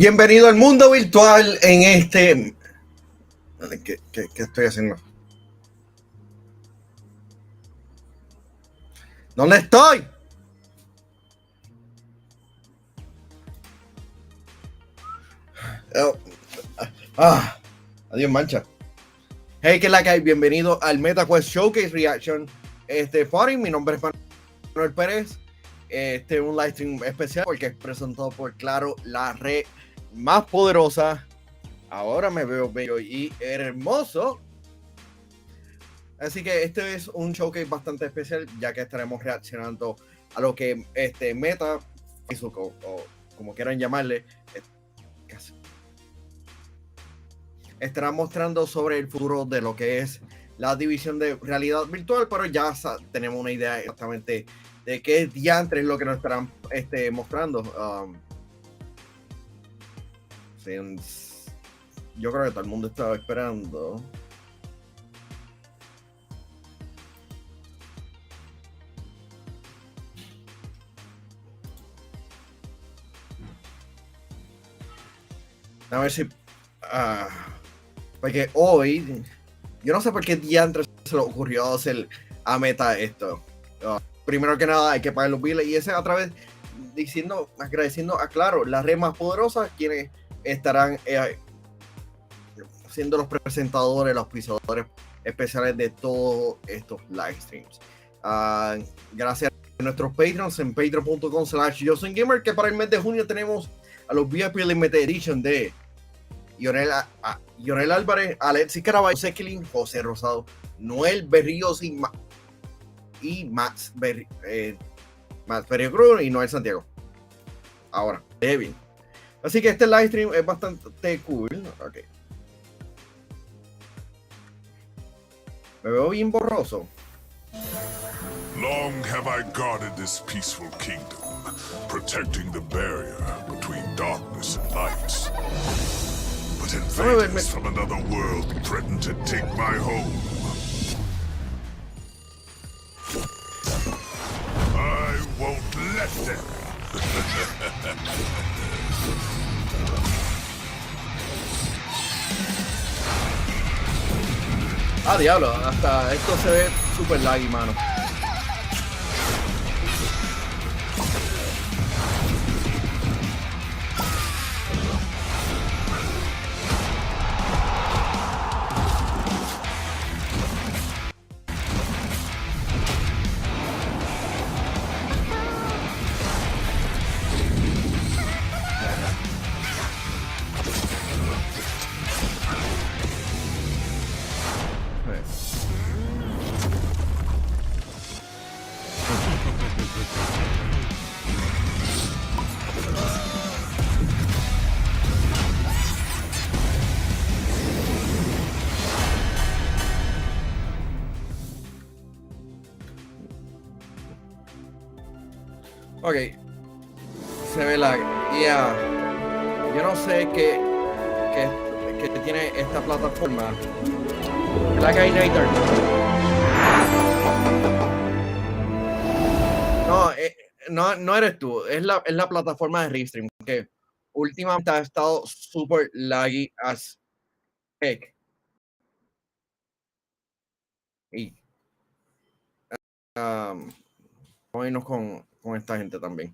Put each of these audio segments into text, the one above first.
Bienvenido al mundo virtual en este... ¿Qué estoy haciendo? ¿Dónde estoy? Adiós, mancha. Hey, ¿qué es la que hay? Bienvenido al MetaQuest Showcase Reaction Party. Mi nombre es Manuel Pérez. Este es un livestream especial porque es presentado por Claro, la red más poderosa. Ahora me veo bello y hermoso. Así que este es un showcase bastante especial, ya que estaremos reaccionando a lo que Meta, Facebook o como quieran llamarle, estará mostrando sobre el futuro de lo que es la división de realidad virtual, pero ya tenemos una idea exactamente de qué diantre es lo que nos estarán mostrando. Yo creo que todo el mundo estaba esperando. A ver si... porque hoy... Yo no sé por qué diantres se le ocurrió hacer a Meta esto. Primero que nada hay que pagar los biles y ese a través agradeciendo a Claro, la red más poderosa, quienes estarán siendo los presentadores, los auspiciadores especiales de todos estos live streams. Gracias a nuestros Patreons en patreon.com/YoSoyGamer, que para el mes de junio tenemos a los VIP Limited Edition de Yonel Álvarez, Alexis Caraballo, Sequilín, José Rosado, Noel Berríos y Max Berrío Cruz y Noel Santiago. Ahora, Devin. Así que este live stream es bastante cool. Okay. Me veo bien borroso. Long have I guarded this peaceful kingdom, protecting the barrier between darkness and light. But invaders from another world threaten to take my home. I won't let them. Diablo, hasta esto se ve super laggy, mano. Ok, se ve la... Yo no sé qué tiene esta plataforma. La Gainator. No eres tú, es la plataforma de Restream que últimamente ha estado super laggy as heck. Y vamos a irnos con esta gente también.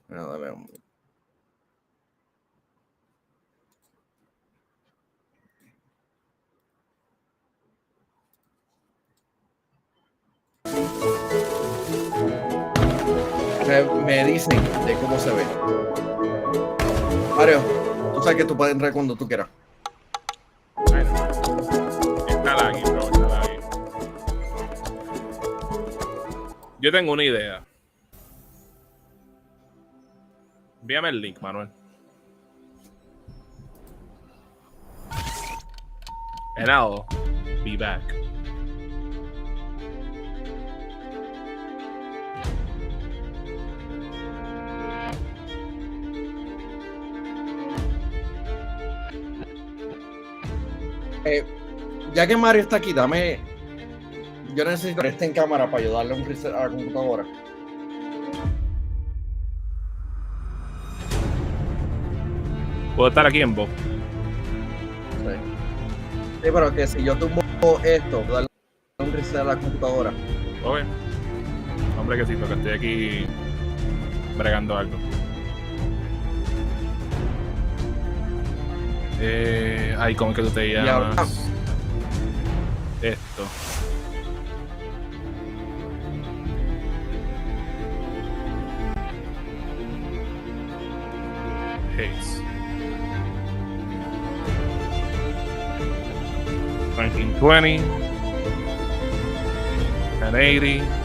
Dale, me dicen de cómo se ve. Mario, tú sabes que tú puedes entrar cuando tú quieras. Está laggy, bro, está laggy. Yo tengo una idea. Envíame el link, Manuel. And I'll be back. Ya que Mario está aquí, dame... Yo necesito que esté en cámara para ayudarle a un reset a la computadora. Puedo estar aquí en voz. Sí, pero que si yo tumbo esto, darle un reset a la computadora. Ok. Hombre, que sí, porque estoy aquí bregando algo. Ay, ¿cómo es que tú te llamas? Esto. Haze. 1920. 1080.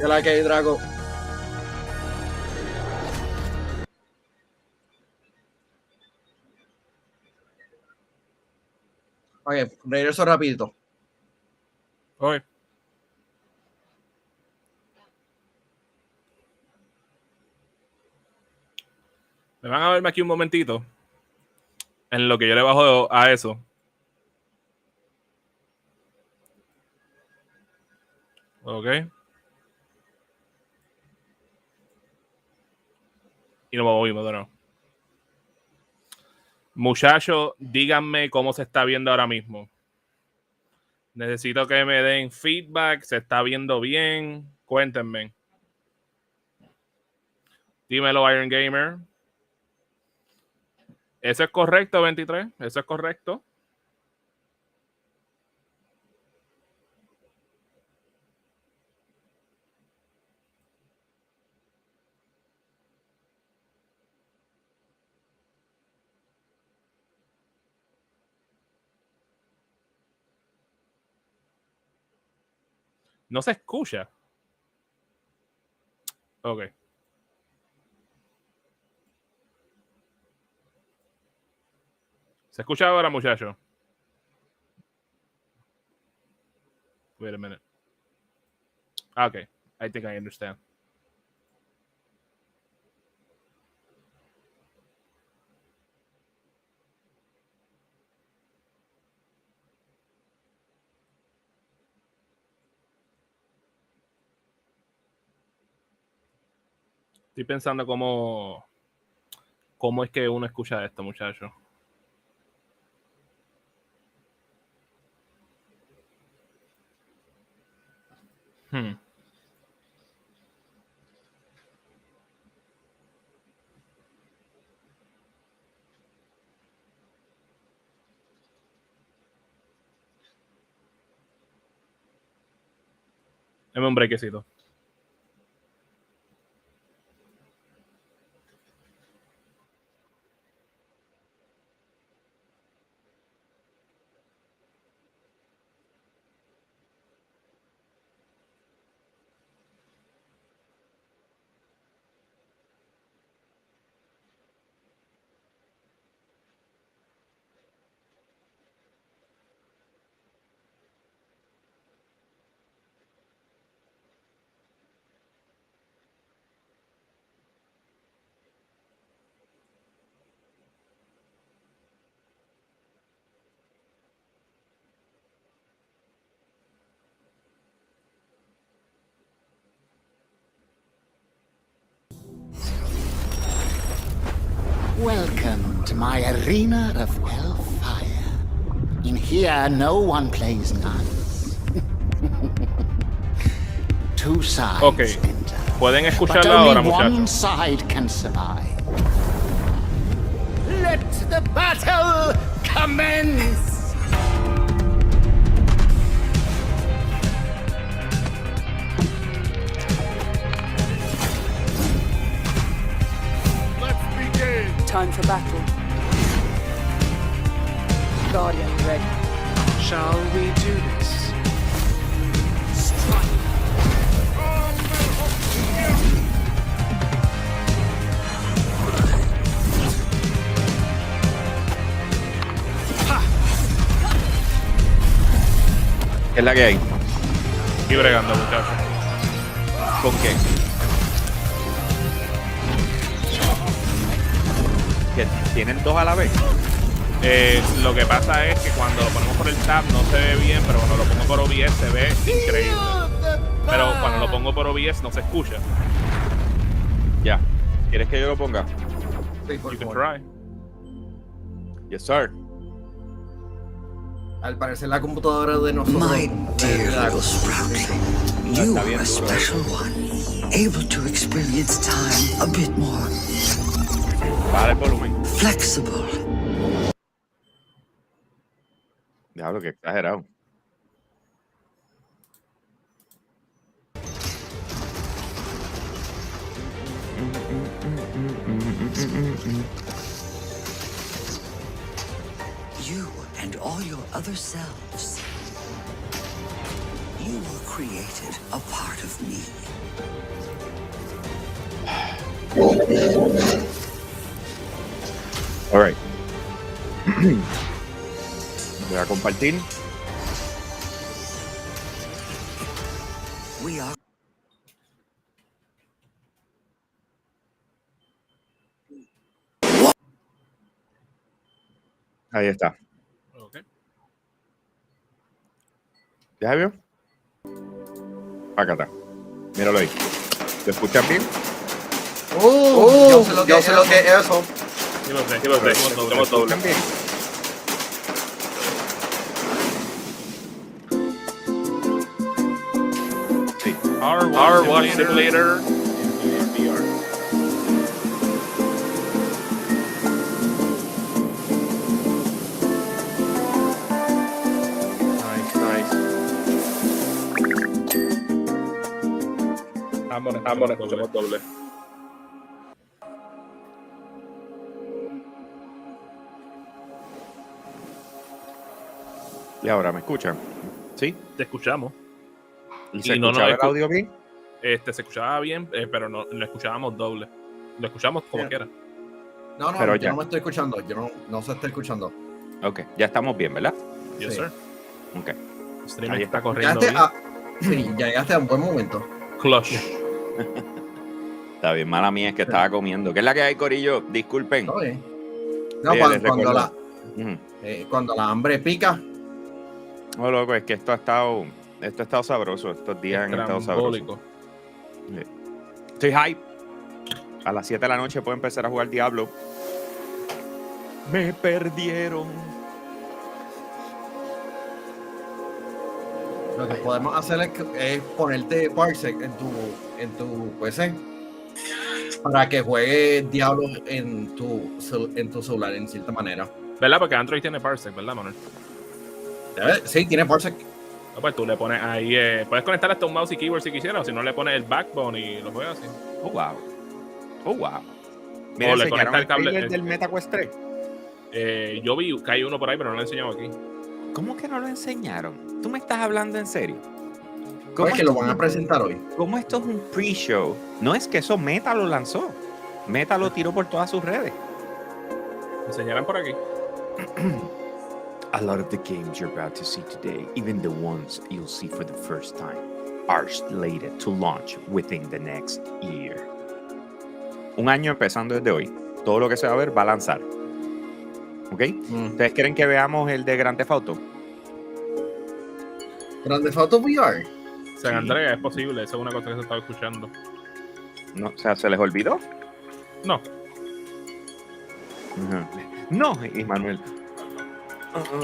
¿Qué la que hay, Drago? Ok, regreso rapidito. Ok. Me van a verme aquí un momentito. En lo que yo le bajo a eso. Ok. Y nos movimos de nuevo. Muchachos, díganme cómo se está viendo ahora mismo. Necesito que me den feedback. ¿Se está viendo bien? Cuéntenme. Dímelo, Iron Gamer. ¿Eso es correcto, 23? ¿Eso es correcto? No se escucha. Ok. ¿Se escucha ahora, muchachos? Wait a minute. Okay. I think I understand. Estoy pensando cómo es que uno escucha esto, muchachos. Dame un brequecito. Welcome to my arena of hellfire. In here, no one plays nice. Two sides Okay. enter, Pueden but escucharla only ahora, one muchachos. side can survive. Let the battle commence! Time for battle. Guardian ready. Shall we do this? ¿Qué es la que hay? Aquí bregando, muchachos. ¿Con qué? ¿Que tienen dos a la vez? Lo que pasa es que cuando lo ponemos por el tab no se ve bien, pero cuando lo pongo por OBS se ve increíble. Pero cuando lo pongo por OBS no se escucha. Ya. ¿Quieres que yo lo ponga? Sí, por You can favor. try. Yes, sir. Al parecer la computadora de nosotros. My dear little Sproutling, you Está are bien a duro, special one, able to experience time a bit more Baja el volumen. flexible. Diablo, que exagerado. You and all your other selves. You were created a part of me. All right. Voy a compartir. We are Ahí está. Okay. ¿Ya se vio? Acá está. Míralo ahí. ¿Te escuchan bien? Yo sé lo que es eso. Sí lo sé, somos doble. ¿Escuchan bien? Sí. R1 Simulator. Ambos escuchamos doble. Y ahora me escuchan. ¿Sí? Te escuchamos. ¿Y se Y no escuchaba nos el audio bien? Se escuchaba bien, pero no lo escuchábamos doble. Lo escuchamos como Yeah. quiera. No, Pero yo ya. no me estoy escuchando. Yo no se está escuchando. Ok, ya estamos bien, ¿verdad? Yes, Sí. sir. Ok. El stream Ahí está está. corriendo Llegaste bien. sí, ya llegaste a un buen momento. Clutch. Está bien, mala mía, es que estaba comiendo. ¿Qué es la que hay, Corillo? Disculpen. ¿No ves? No, Oye, les recuerdo. Ujú. cuando la hambre pica. Oh, loco, es que esto ha estado sabroso. Estos días han estado sabrosos. Estrambólico. Estoy hype. A las 7 de la noche puedo empezar a jugar Diablo. Me perdieron. Lo que podemos hacer es ponerte Parsec en tu PC para que juegue Diablo en tu celular en cierta manera. ¿Verdad? Porque Android tiene Parsec, ¿verdad, Manuel? Sí, tiene Parsec. No, pues tú le pones ahí. Puedes conectar hasta un mouse y keyboard si quisieras, o si no le pones el backbone y lo juegas así. Oh, wow. Oh, wow. Mira, O le enseñaron conecta el el cable- trailer del MetaQuest 3. Yo vi que hay uno por ahí, pero no lo he enseñado aquí. ¿Cómo que no lo enseñaron? ¿Tú me estás hablando en serio? ¿Cómo es que lo esto van a presentar hoy? ¿Cómo esto es un pre-show? No es que eso Meta lo lanzó. Meta lo tiró por todas sus redes. Enseñarán por aquí. A lot of the games you're about to see today, even the ones you'll see for the first time, are slated to launch within the next year. Un año empezando desde hoy. Todo lo que se va a ver va a lanzar. ¿Ok? ¿Ustedes quieren que veamos el de Grand Theft Auto? Grand Theft Auto VR. San Andreas es posible, esa es una cosa que se estaba escuchando. No, o sea, ¿se les olvidó? No. Ajá. No, Manuel.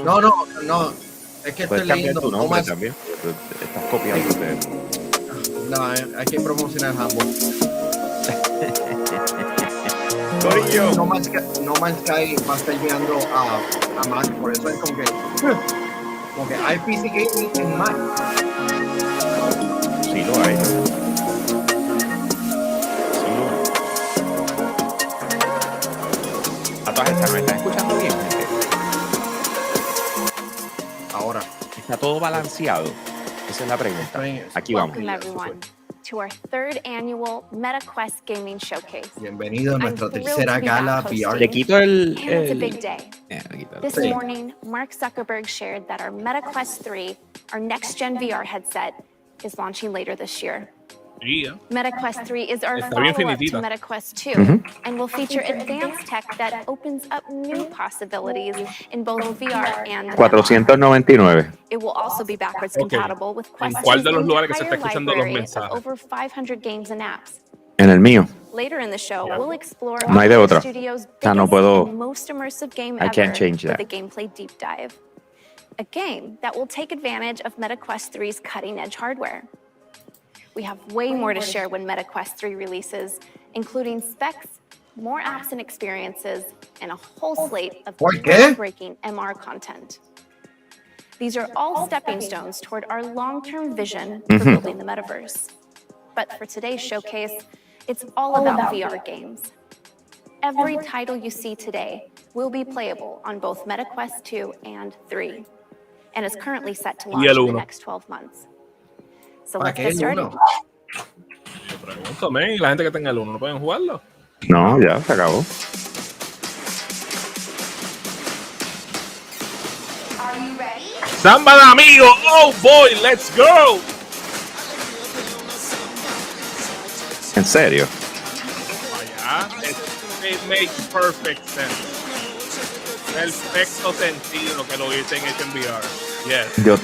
No. Es que Puedes estoy cambiar leyendo. tu No nombre más, también. Tú estás copiando de... no, hay que promocionar ambos. Corillo. No Man's Sky va a estar llegando a Mac, por eso es como que hay PC Gaming en Mac. Sí lo hay. A todas estas, ¿me están escuchando bien, gente? Ahora. ¿Está todo balanceado? Esa es la pregunta. Aquí vamos. Welcome everyone to our third annual MetaQuest Gaming Showcase. Bienvenido a nuestra I'm thrilled tercera to be gala back VR. Le quito el... And it's a big day. quítalo. This Sí. morning, Mark Zuckerberg shared that our MetaQuest 3, our next-gen VR headset, is launching later this year. Yeah. MetaQuest 3 is our Está bien follow-up to finitita. MetaQuest 2 and will feature advanced tech that opens up new possibilities in both VR and MR. 499. It will also be backwards Ok. compatible with ¿En Quest cuál 2's de los lugares que se está entire escuchando los library of mensajes? over 500 games and apps. En el mío. Later in the show, we'll explore No hay de Oculus otra. Studio's O sea, no biggest puedo- and most immersive game I ever can't change with that. a gameplay deep dive. A game that will take advantage of MetaQuest 3's cutting-edge hardware. We have way more to share when MetaQuest 3 releases, including specs, more apps and experiences, and a whole slate of ¿Por qué? groundbreaking MR content. These are all stepping stones toward our long-term vision for building the metaverse. But for today's showcase, it's all about VR games. Every title you see today will be playable on both MetaQuest 2 and 3, and is currently set to launch in the uno. next 12 months. So ¿Para let's qué get el started. uno? Yo pregunto, men, ¿y la gente que tenga el 1 no pueden jugarlo? No, ya se acabó. ¡Samba de amigo! ¡Oh boy, let's go! ¿En serio? Vaya, it makes perfect sense. Perfecto sentido que lo hubiesen hecho en VR. Yes. Yo,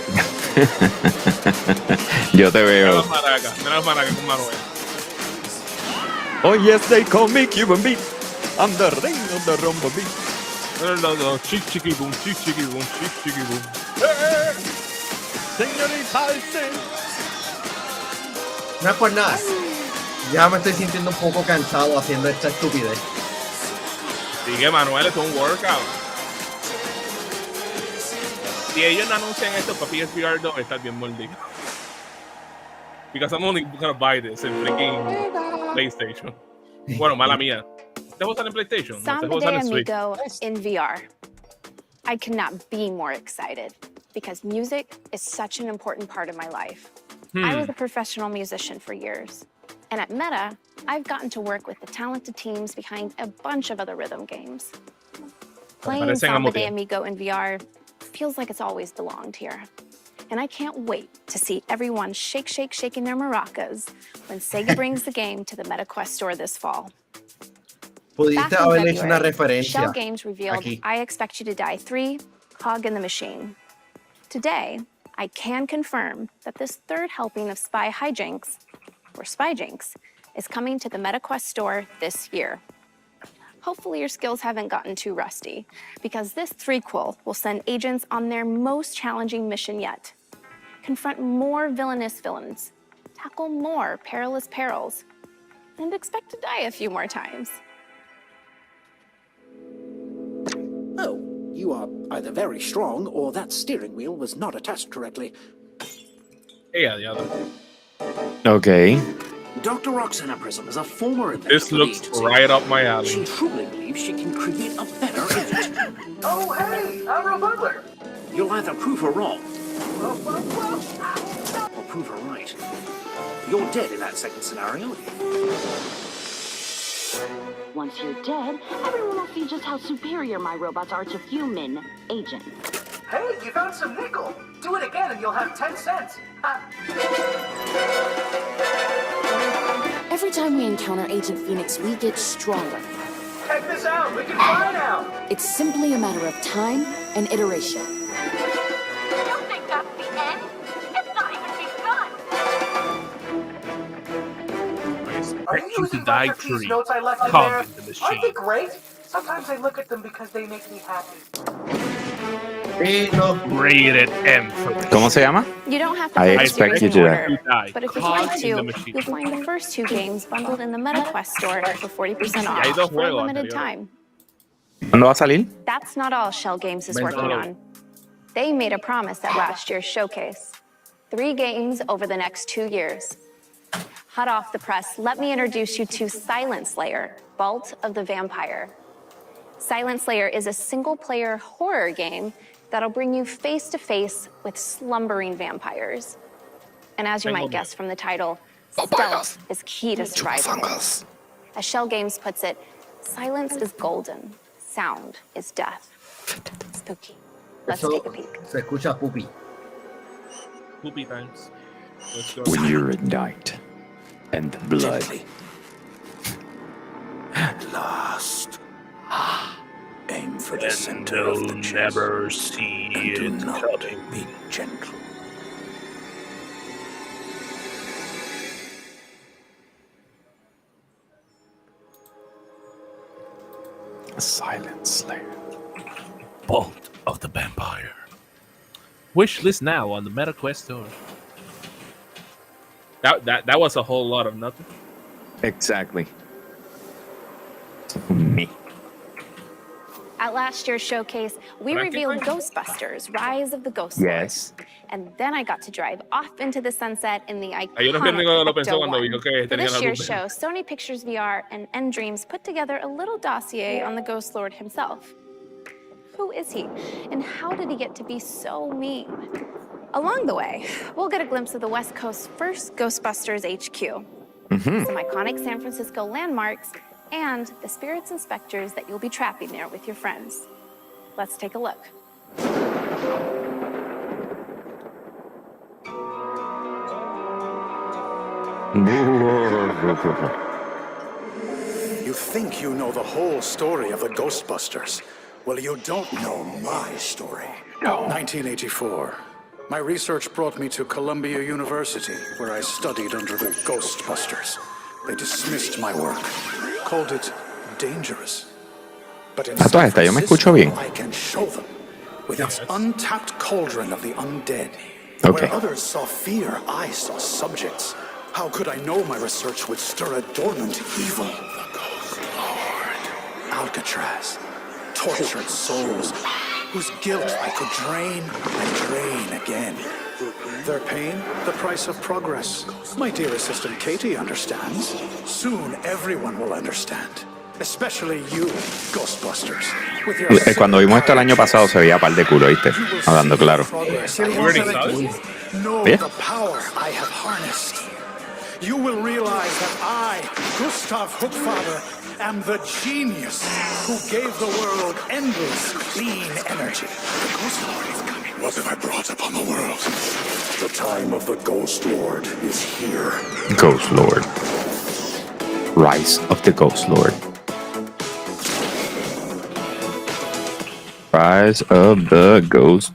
yo te Mira veo. las maracas con Manuel. Oh yes, they call me Cuban beat. I'm the ring of the rumba beat. No, chick chicky boom, chick chicky boom, chick chicky boom. Señorita, No es por nada. Ya me estoy sintiendo un poco cansado haciendo esta estupidez. Sigue Manuel, es un workout. Si ellos no anuncian esto para PSVR 2, está bien mordido. Because I'm only gonna buy this en freaking PlayStation. Bueno, mala mía. ¿Te juegas en PlayStation? No, te Samba juegas de en Switch. Amigo in VR. I could not be more excited because music is such an important part of my life. I was a professional musician for years. And at Meta, I've gotten to work with the talented teams behind a bunch of other rhythm games. Playing parecen Samba de amotivo. Amigo in VR feels like it's always belonged here. And I can't wait to see everyone shaking their maracas when Sega brings the game to the MetaQuest store this fall. Pudiste Back in haberle hecho una February, Shell referencia. Games revealed aquí. I Expect You to Die 3, Cog in the Machine. Today, I can confirm that this third helping of Spy Hijinks, or Spyjinks, is coming to the MetaQuest store this year. Hopefully your skills haven't gotten too rusty, because this threequel will send agents on their most challenging mission yet. Confront more villainous villains, tackle more perilous perils, and expect to die a few more times. Oh, you are either very strong or that steering wheel was not attached correctly. Yeah, the other. Okay. Dr. Roxana Prism is a former inventor. This looks right up my She alley. truly believes she can create a better agent. Oh, hey, I'm Real Butler. You'll either prove her wrong or prove her right. You're dead in that second scenario. Once you're dead, everyone will see just how superior my robots are to human agents. Hey, you found some nickel. Do it again and you'll have 10 cents. Every time we encounter Agent Phoenix, we get stronger. Check this out. We can fly now. It's simply a matter of time and iteration. You think that's the end? It's not even begun! I Are expect you you to using die Dr. P's tree. notes I left in Cog there? in the Aren't they machine. great? Sometimes I look at them because they make me happy. Rated M for this. ¿Cómo se llama? You don't have to I play the expect series you in to order, die. but if you'd Cog like in the to, machine. you'll find the first two games bundled in the MetaQuest store for 40% hay off dos for a juegos limited anteriores. time. ¿Cuándo va a salir? That's not all Shell Games is working Verano. on. They made a promise at last year's showcase. 3 games over the next 2 years. Hot off the press, let me introduce you to Silent Slayer, Vault of the Vampire. Silent Slayer is a single-player horror game that'll bring you face-to-face with slumbering vampires. And as you might guess from the title, stealth is key to survival. As Shell Games puts it, silence is golden, sound is death. Spooky. Let's Eso take a peek. se escucha pupi. Poopy times. When you're a knight and the blood. Gently. Last. Aim for the center of the chest. Never see and do it not coming. be gentle. Silent Slayer. Bolt of the Vampire. Wish list now on the MetaQuest store. That was a whole lot of nothing. Exactly. Me. At last year's showcase, we revealed Ghostbusters: Rise of the Ghost Lord. Yes. And then I got to drive off into the sunset in the Yo no sé ni cuando lo pensó iconic cuando Ecto-1. vio que For tenía this la year's luz. show, Sony Pictures VR and Dreams put together a little dossier on the Ghost Lord himself. Who is he, and how did he get to be so mean? Along the way, we'll get a glimpse of the West Coast's first Ghostbusters HQ, some iconic San Francisco landmarks, and the spirits and specters that you'll be trapping there with your friends. Let's take a look. You think you know the whole story of the Ghostbusters. Well, you don't know my story. 1984. My research brought me to Columbia University, where I studied under the Ghostbusters. They dismissed my work, called it dangerous. But in San yo me escucho bien. I can show them, with its untapped cauldron of the undead. Okay. Where others saw fear, I saw subjects. How could I know my research would stir a dormant evil? The Ghost Lord. Alcatraz. Tortured souls, whose guilt I could drain and drain again. Their pain, the price of progress. My dear assistant Katie understands. Soon everyone will understand. Especially you, Ghostbusters. With your Cuando vimos esto el año pasado se veía par de culo, ¿viste? Hablando claro. Know Yeah. the power I have harnessed. You will realize that I, Gustav Hookfather, am the genius who gave the world endless clean energy. The Ghost Lord is coming. What have I brought upon the world? The time of the Ghost Lord is here. Ghost Lord. Rise of the Ghost Lord. Rise of the Ghost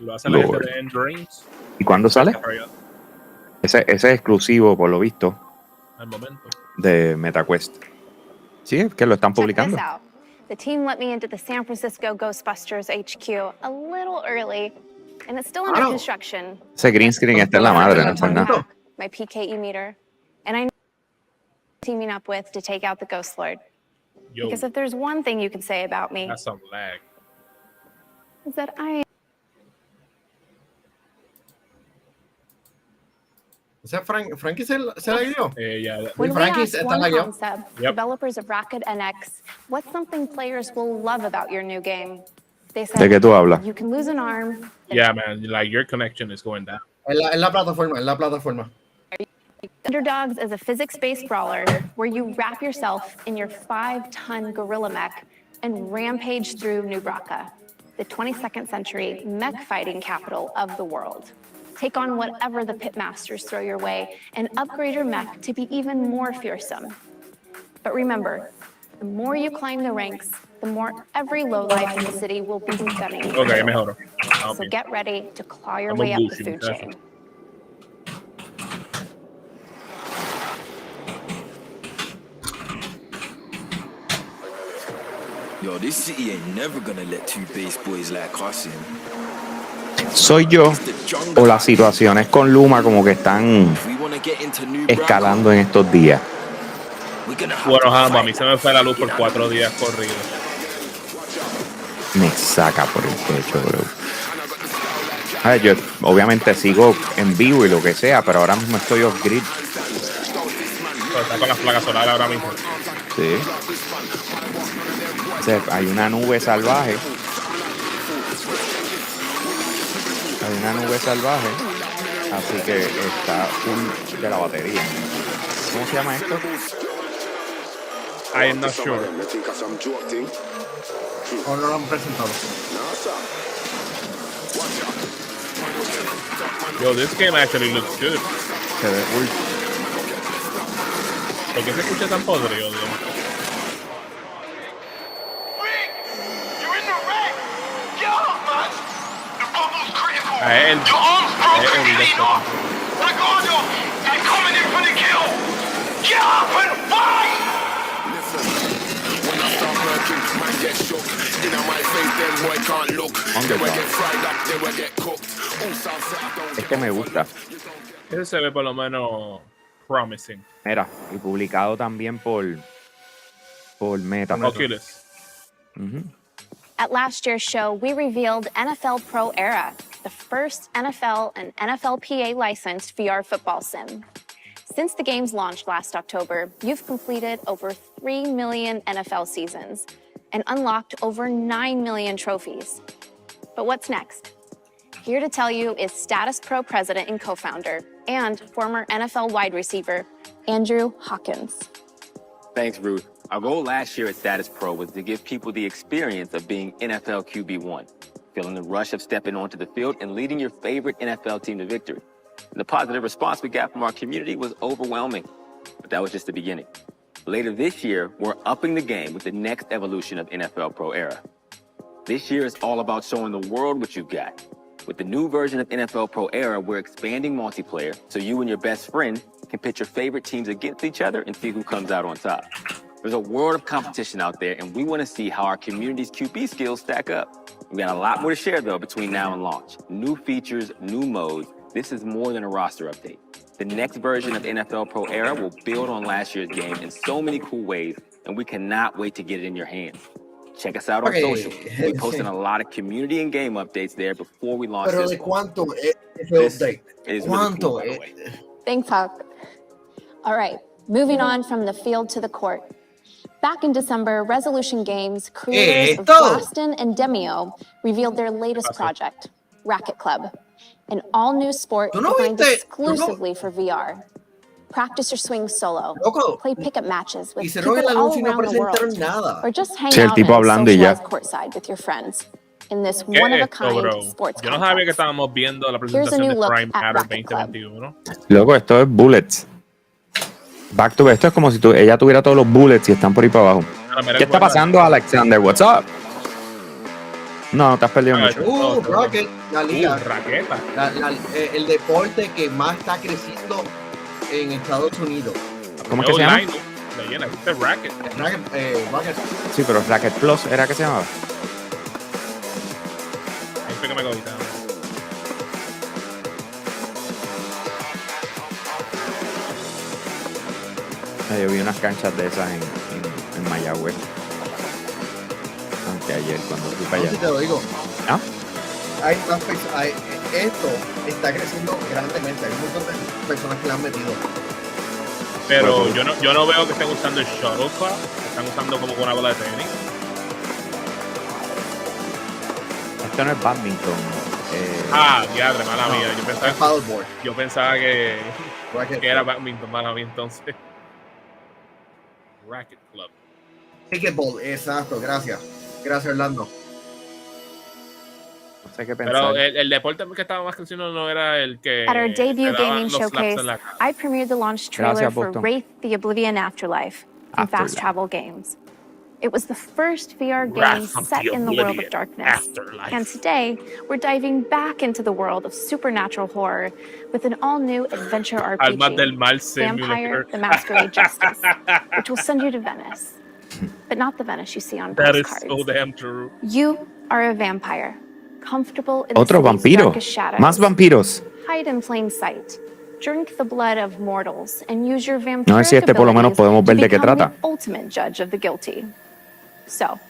Lo hace la gente Lord. de Dreams. ¿Y cuándo sale? Ese es exclusivo, por lo visto, Al momento. de MetaQuest. Sí, es que lo están Check publicando. this out. The team let me into the San Francisco Ghostbusters HQ a little early, and it's still under construction. Ese green screen está en la madre, no es por nada. My PKE meter, and I know teaming up with to take out the Ghost Lord. Yo, Because if there's one thing you can say about me, that's some lag. is that I O sea, Frankie se la dio. Yeah. When we Frankie asked está One lagueado. Concept, Yep. developers of Rocket NX, what's something players will love about your new game? They ¿De said, qué tú hablas? you can lose an arm. Yeah, man. Like, your connection is going down. En la plataforma. Underdogs is a physics-based brawler where you wrap yourself in your 5-ton gorilla mech and rampage through New Bracca, the 22nd century mech fighting capital of the world. Take on whatever the pitmasters throw your way and upgrade your mech to be even more fearsome. But remember, the more you climb the ranks, the more every lowlife in the city will be becoming. Okay, mejor. So get ready to claw your I'm way a up the goofy, food definitely. chain. Yo, this city ain't never gonna let two base boys like us in. ¿Soy yo o las situaciones con Luma como que están If we wanna get into New escalando en estos días? Bueno, Jamba, a mí se me fue la luz por 4 días corridos. Me saca por el pecho, bro. A ver, yo obviamente sigo en vivo y lo que sea, pero ahora mismo estoy off-grid. Pero está con las placas solares ahora mismo. Sí. O sea, hay una nube salvaje. Hay una nube salvaje. Así que está full de la batería. ¿Cómo se llama esto? I am not sure. O no lo han presentado. Yo, this game actually looks good. Se ve cool. ¿Por qué se escucha tan podrido, Dios? El Este me gusta. Ese se ve por lo menos promising. Mira, y publicado también por Meta. Oculus. At last year's show, we revealed NFL Pro Era, the first NFL and NFLPA licensed VR football sim. Since the games launched last October, you've completed over 3 million NFL seasons and unlocked over 9 million trophies. But what's next? Here to tell you is Status Pro president and co-founder and former NFL wide receiver, Andrew Hawkins. Thanks, Ruth. Our goal last year at Status Pro was to give people the experience of being NFL QB1, feeling the rush of stepping onto the field and leading your favorite NFL team to victory. And the positive response we got from our community was overwhelming, but that was just the beginning. Later this year, we're upping the game with the next evolution of NFL Pro Era. This year is all about showing the world what you've got. With the new version of NFL Pro Era, we're expanding multiplayer so you and your best friend can pit your favorite teams against each other and see who comes out on top. There's a world of competition out there, and we want to see how our community's QB skills stack up. We got a lot more to share, though, between now and launch. New features, new modes. This is more than a roster update. The next version of NFL Pro Era will build on last year's game in so many cool ways, and we cannot wait to get it in your hands. Check us out on social. We're posting a lot of community and game updates there before we launch Pero this. ¿de cuánto es ese update? ¿Cuánto? Really cool, Thanks, Hawk. All right, moving on from the field to the court. Back in December, Resolution Games, creators of Boston and Demio, revealed their latest project, Racket Club, an all-new sport designed exclusively for VR. Practice your swing solo, play pickup matches with people all around the world, or just hang out and socialize courtside with your friends in this one-of-a-kind sports Yo no sabía que estábamos viendo la presentación de Prime Matter 2021. Loco, esto es bullets. Back to esto es como si ella tuviera todos los bullets y están por ahí para abajo. ¿Qué está pasando, Alexander? What's up? No te has perdido mucho. Rocket, la liga. Raqueta. El deporte que más está creciendo en Estados Unidos. ¿Cómo es que se llama? Leyenda, este Racket. Racket. Sí, pero Racket Plus era que se llamaba. Ahí fue que me cogiste. Yo vi unas canchas de esas en Mayagüez. Aunque ayer cuando fui para allá. Sí te lo digo. ¿Ah? Esto está creciendo grandemente. Hay un montón de personas que la han metido. Pero yo no veo que estén usando el shuttlecock. Están usando como una bola de tenis. Esto no es badminton. Diadre, mala mía. Yo pensaba que era badminton, mala mía entonces. Racket Club. Pickleball, exacto, gracias. Gracias, Orlando. No sé qué pensar. Pero el deporte que estaba más creciendo no era el que. At our debut gaming showcase, I premiered the launch trailer for Wraith the Oblivion Afterlife from Fast Travel Games. It was the first VR game set in the world of darkness. And today, we're diving back into the world of supernatural horror with an all-new adventure RPG, Vampire the Masquerade Justice, which will send you to Venice. But not the Venice you see on postcards. That is so damn true. You are a vampire, comfortable in Otro the vampiro. darkest shadows. Más vampiros. Hide in plain sight. Drink the blood of mortals and use your vampiric No sé si este por lo menos podemos ver de qué trata. the ultimate judge of the guilty. So,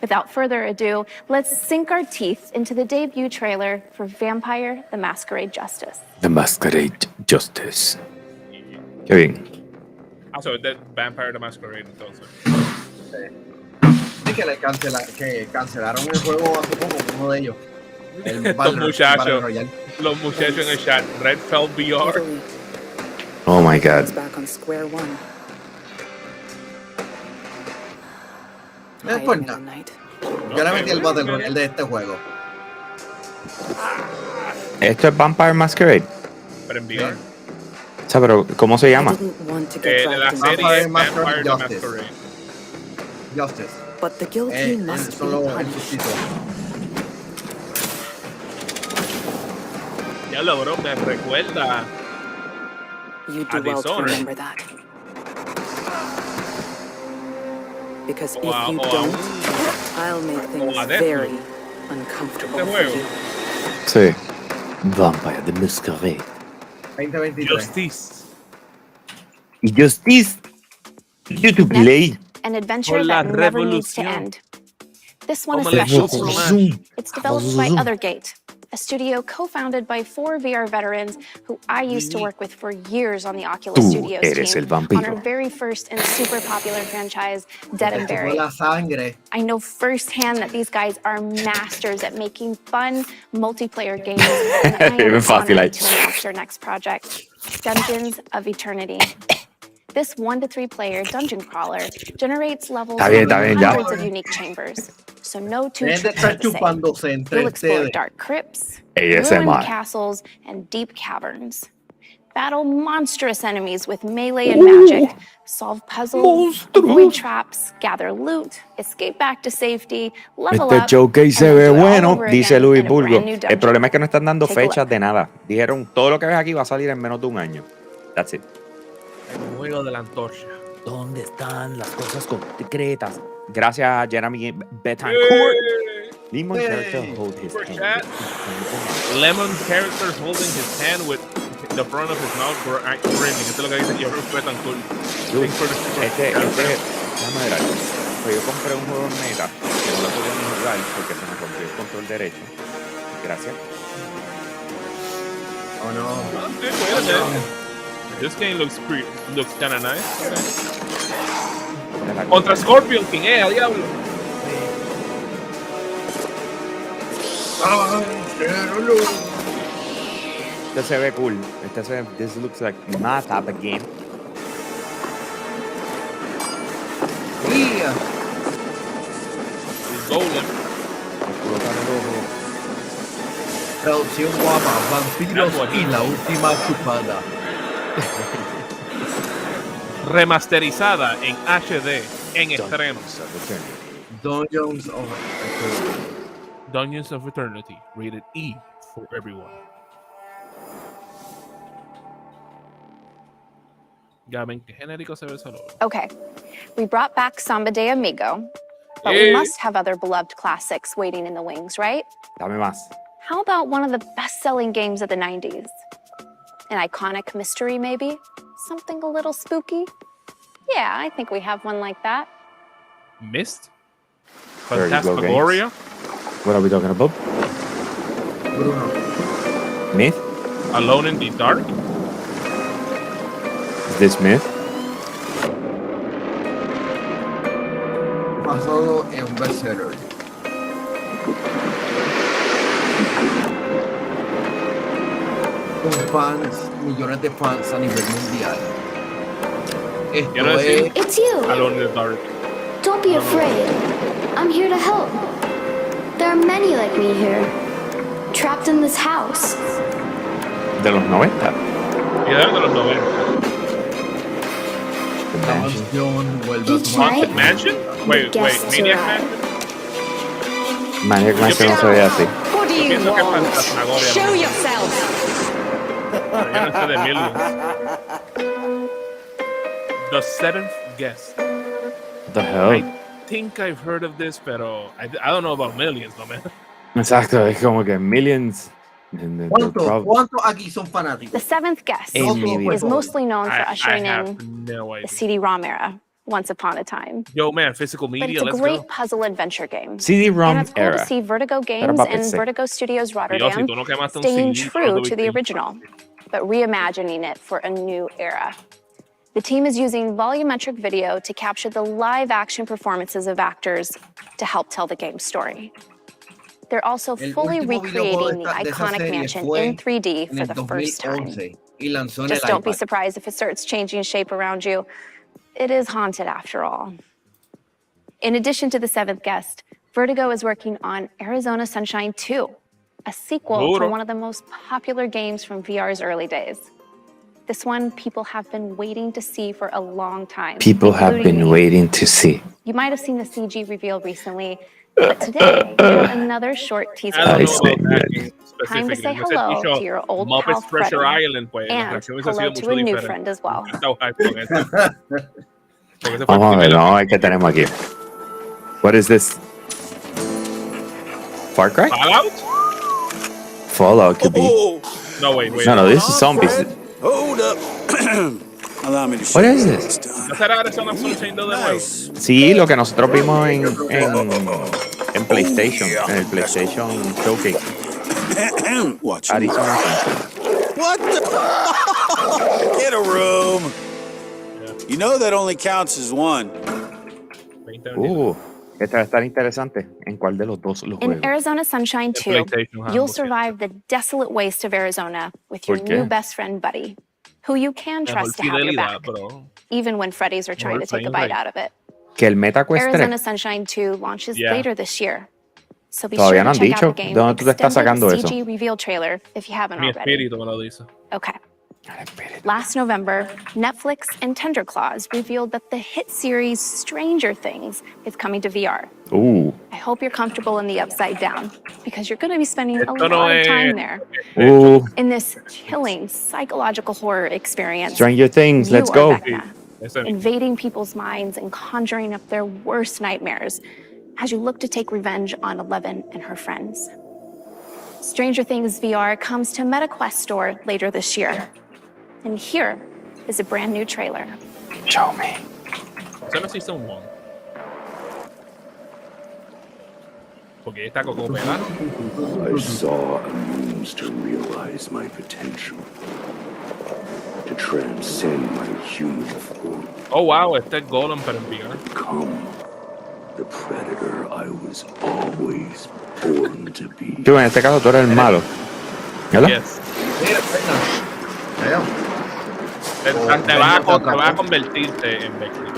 without further ado, let's sink our teeth into the debut trailer for Vampire the Masquerade Justice. The Masquerade Justice. Qué bien. So es de Vampire the Masquerade entonces. Sí, que cancelaron el juego hace poco, uno de ellos. Los muchachos en el chat, Redfell VR. Oh my God. Back on square one. No es por nada. Yo le metí el Battle Royale de este juego. Esto es Vampire Masquerade. Pero en VR. O sea, pero ¿cómo se llama? La serie es Vampire the Justice. Masquerade. Justice. But the guilty must be punished. Ya lo, bro, me recuerda You a do well to Dishonored. remember that. Because if Wow, you wow. don't, I'll make things Wow, that's very good. uncomfortable Este for juego. you. Sí. Vampire the Masquerade. 2023. Justice. Y Justice. You to play. An adventure Por la that never needs to revolución. end. This one is Como la special to revolución. me. It's developed by Othergate, a studio co-founded by 4 VR veterans who I used to work with for years on the Oculus Tú Studios eres el team on vampiro. our very first and super popular franchise, Dead and Buried. La sangre. I know firsthand that these guys are masters at making fun multiplayer games, and I Even am fácil ahí. honored to announce their next project, Dungeons of Eternity. This 1 to 3 player dungeon crawler generates levels Está bien, from ya. hundreds of unique chambers, so no two Dejen de trips are estar the same. chupándose entre You'll explore ustedes. dark crypts, ASMR. ruined castles, and deep caverns. Battle monstrous enemies with melee and magic, solve puzzles, avoid traps, gather loot, escape back to safety, level Este up, showcase se and ve do it all bueno, over dice again Luis in a Bulgo. brand new El dungeon. problema es que no están dando Take a fechas look. de nada. Dijeron, todo lo que ves aquí va a salir en menos de un año. That's it. El juego de la antorcha. ¿Dónde están las cosas concretas? Gracias a Jeremy Betancourt. Lemon character hold his Super hand. chat. Lemon character holding his hand with the front of his mouth grinning. Esto es lo que dice Jeremy Betancourt. Thanks for the super chat. Déjame ver algo. Pues yo compré un juego en Meta que no lo podíamos jugar porque se me rompió el control derecho. Gracias. Oh no. Okay, wait a minute. This game looks kind of nice. Contra Scorpion King, a diablo. Este se ve cool. This looks like my type of game. Yeah. Golem. Traducción guapa, vampiros y la última chupada. Remasterizada en HD en extremos. Dungeons of Eternity. Dungeons of Eternity, rated E for everyone. Gaben, ¿qué genérico se ve ese logo? Okay, we brought back Samba de Amigo, but we must have other beloved classics waiting in the wings, right? Dame más. How about one of the best-selling games of the 90s? An iconic mystery, maybe? Something a little spooky? Yeah, I think we have one like that. Myst? There you go, Phantasmagoria? What are we talking about? Bruno. Myth? Alone in the Dark? Is this Myth? Basado en bestseller. Con fans, millones de fans a nivel mundial. Esto es It's you. Alone in the Dark. Don't be afraid. I'm here to help. There are many like me here, trapped in this house. De los 90. Y de los 90. la mansión, vuelve a Each tomar. night, Mansion? Wait, guests Maniac arrive. Mansion? Maniac Mansion no se ve así. What do you Pienso que want? Phantasmagoria. Show yourself. Yo no sé de Millions. The Seventh Guest. The hell? I think I've heard of this, pero I don't know about Millions, no, man. Exacto, es como que Millions. ¿Cuántos aquí son fanáticos? The Seventh Guest En mi vida. is mostly known for I ushering have in no the idea. CD-ROM era, once upon a time. Yo, man, physical But media, it's a let's great go. puzzle adventure game. CD-ROM And it's cool era. to see Vertigo Games Era pa' and PC. Vertigo Studios Dios, Rotterdam si tú no quemaste un staying CD, true todo to the Victim. original, but reimagining it for a new era. The team is using volumetric video to capture the live-action performances of actors to help tell the game's story. They're also El fully último videojuego recreating the de esa iconic serie mansion fue in 3D en for el the first time. 2011 y lanzó en Just el don't be iPad. surprised if it starts changing shape around you. It is haunted after all. In addition to The Seventh Guest, Vertigo is working on Arizona Sunshine 2, a sequel to one of the most popular games from VR's early days. This one people have been waiting to see for a long time. People have been waiting to see. You might have seen the CG reveal recently, but today we have another short teaser. I don't know about that game Time to say specifically. hello to your old pal Muppets Treasure Freddy, Island, pues, la and reacción hubiese hello sido to mucho a new diferente. friend as well. Estaba hype con eso. Porque ese fue el Vamos a ver, primero. vamos a ver qué tenemos aquí. What is this? Far Cry? Fallout? Fallout could be. No, wait. No, this is zombies. Hold up. Allow me to show What is you this? this time. ¿No será Arizona Sunshine 2 de nuevo? Sí, lo que nosotros vimos en PlayStation, en el PlayStation Showcase. Watch Arizona. What the? Get a room. You know that only counts as one. Esta va a estar interesante. ¿En cuál de los dos lo juego? In Arizona Sunshine 2, you'll survive the desolate waste of Arizona with your new best friend, Buddy, who you can trust to have your back, even when Freddy's are trying to take a bite out of it. Que el MetaQuest 3. Arizona Sunshine 2 launches later this year, so be Todavía sure no han to check dicho. out the game ¿Dónde tú te estás sacando eso? CG reveal trailer if you haven't Mi already. espíritu me lo dice. Okay. Last November, Netflix and Tenderclaws revealed that the hit series Stranger Things is coming to VR. Ooh. I hope you're comfortable in the Upside Down, because you're going to be spending a Esto lot of time there. Ooh. In this chilling psychological horror experience, Stranger Things, you let's are go. Vecna, invading people's minds and conjuring up their worst nightmares as you look to take revenge on Eleven and her friends. Stranger Things VR comes to MetaQuest store later this year. And here is a brand new trailer. Show me. Eso no es Season 1. Porque está como Verano. I saw a means to realize my potential, to transcend my human form. Oh, wow, este es Golem, pero en VR. Become the predator I was always born to be. Tú, en este caso, tú eres el malo. ¿Verdad? Yes. Te va a convertirte en Vecna.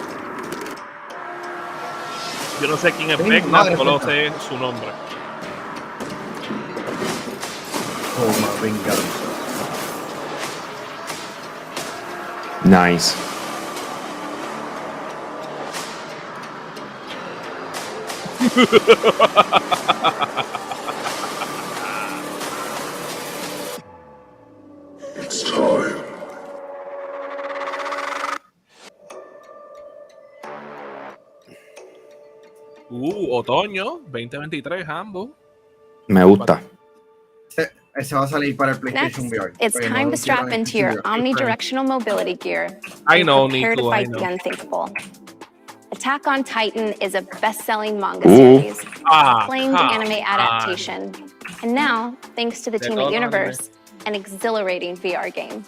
Yo no sé quién es Vecna, solo sé su nombre. Nice. It's time. Otoño 2023, ambos. Me gusta. Ese va a salir para el PlayStation Next, VR. it's time to strap into your omnidirectional mobility gear I know, and prepare to Nico, I fight the know. unthinkable. Attack on Titan is a best-selling manga series, acclaimed anime adaptation, and now, thanks to the team at Universe, an exhilarating VR game.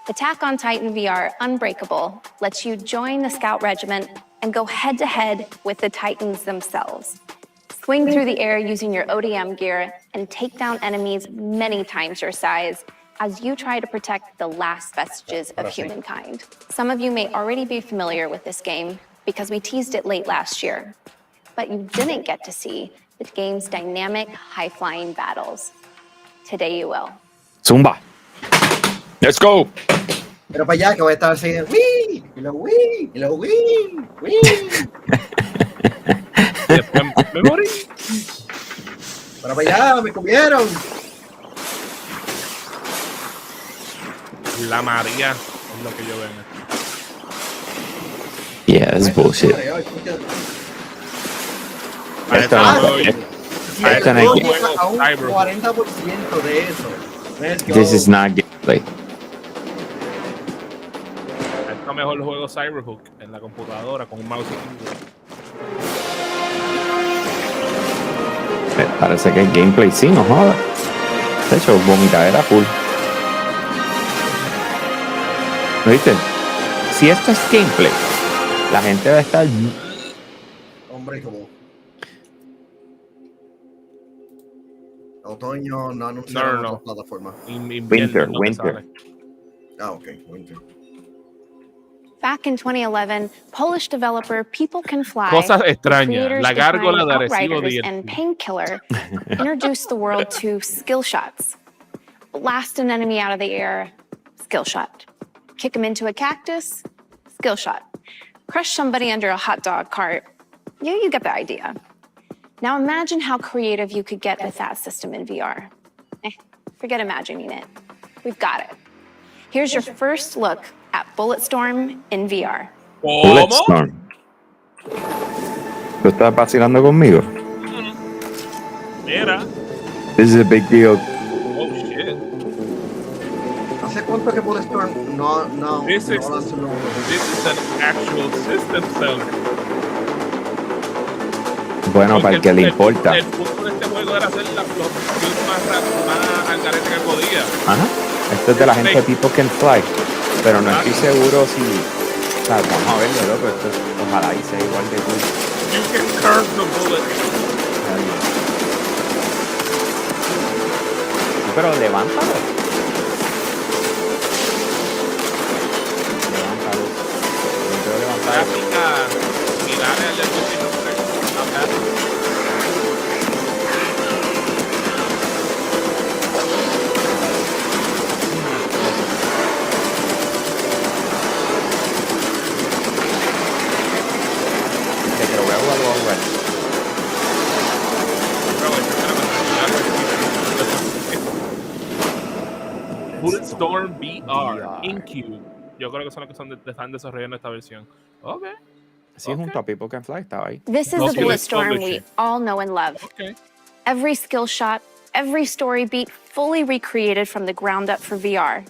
Attack on Titan VR Unbreakable lets you join the Scout Regiment and go head-to-head with the Titans themselves. Swing through the air using your ODM gear and take down enemies many times your size as you try to protect the last vestiges of humankind. Some of you may already be familiar with this game because we teased it late last year, but you didn't get to see the game's dynamic, high-flying battles. Today you will. Zumba. Let's go. Pero para allá que voy a estar así, ¡wii! Y lo ¡wii! Y lo ¡wii! ¡wii! Me morí. Para allá, me comieron. La María es lo que yo veo. Yeah, it's bullshit. Esto no es a un 40% de eso. This is not gameplay. Está mejor el juego Cyberhook en la computadora con un mouse y keyboard. Parece que el gameplay sí, no joda. De hecho, vomitadera full. ¿Lo viste? Si esto es gameplay, la gente va a estar... Hombre, como... Otoño no anunciaron No. otra plataforma. Winter. Ah, ok, Winter. Back in 2011, Polish developer People Can Fly, Cosas the extrañas. creators La gárgola behind de Arecibo Outriders 10. and Painkiller, introduced the world to skill shots. Blast an enemy out of the air, skill shot. Kick him into a cactus, skill shot. Crush somebody under a hot dog cart. You get the idea. Now imagine how creative you could get with that system in VR. Forget imagining it. We've got it. Here's your first look at Bulletstorm in VR. Bulletstorm. ¿Tú estás vacilando conmigo? Mira. This is a big deal. Oh, shit. ¿Hace cuánto que Bulletstorm no This is an actual system seller. Bueno, Porque para el que le importa. El punto de este juego era hacer los builds más al garete que podía. Ajá. Esto es de la gente de People Can Fly. Pero no estoy seguro si... O sea, vamos a verlo, loco. Esto ojalá y sea igual de cool. You can curve the bullet. Pero levántalo. Levántalo. No puedo levantar. Gráfica similares al del 2003. Pero voy a jugar. Bulletstorm VR, Incube. Yo creo que son los que están desarrollando esta versión. Ok. Sí, junto a People Can Fly estaba ahí. This is the Bulletstorm we all know and love. Okay. Every skill shot, every story beat fully recreated from the ground up for VR.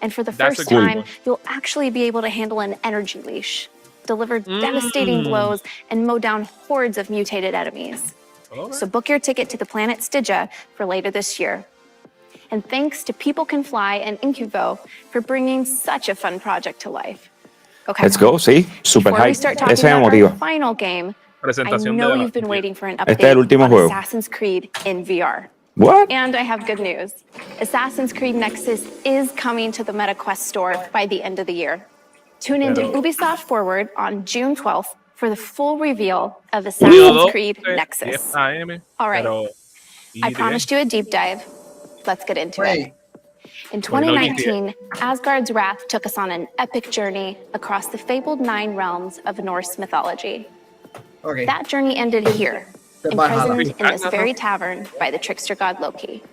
And for the first time, you'll actually be able to handle an energy leash, deliver devastating blows, and mow down hordes of mutated enemies. Okay. So book your ticket to the planet Stygia for later this year. And thanks to People Can Fly and Incubo for bringing such a fun project to life. Okay. Let's go, sí. Super Before we hype. start talking Ese me about motiva. our final game, I Presentación know de you've been waiting for an Este es el update último on juego. Assassin's Creed in VR. What? And I have good news. Assassin's Creed Nexus is coming to the MetaQuest store by the end of the year. Tune into Ubisoft Forward on June 12th for the full reveal of Assassin's Creed Nexus. All right. I promised you a deep dive. Let's get into it. In 2019, Asgard's Wrath took us on an epic journey across the fabled 9 realms of Norse mythology. Okay. That journey ended here, imprisoned in this very tavern by the trickster god Loki.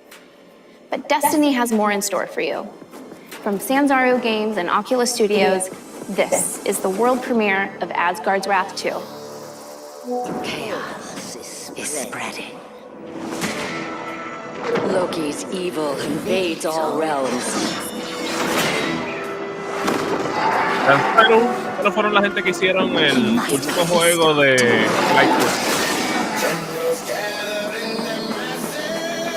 But Destiny has more in store for you. From Sanzaru Games and Oculus Studios, this is the world premiere of Asgard's Wrath 2. Chaos is spreading. Loki's evil invades all realms. Pero fueron la gente que hicieron el último juego de Lightfoot.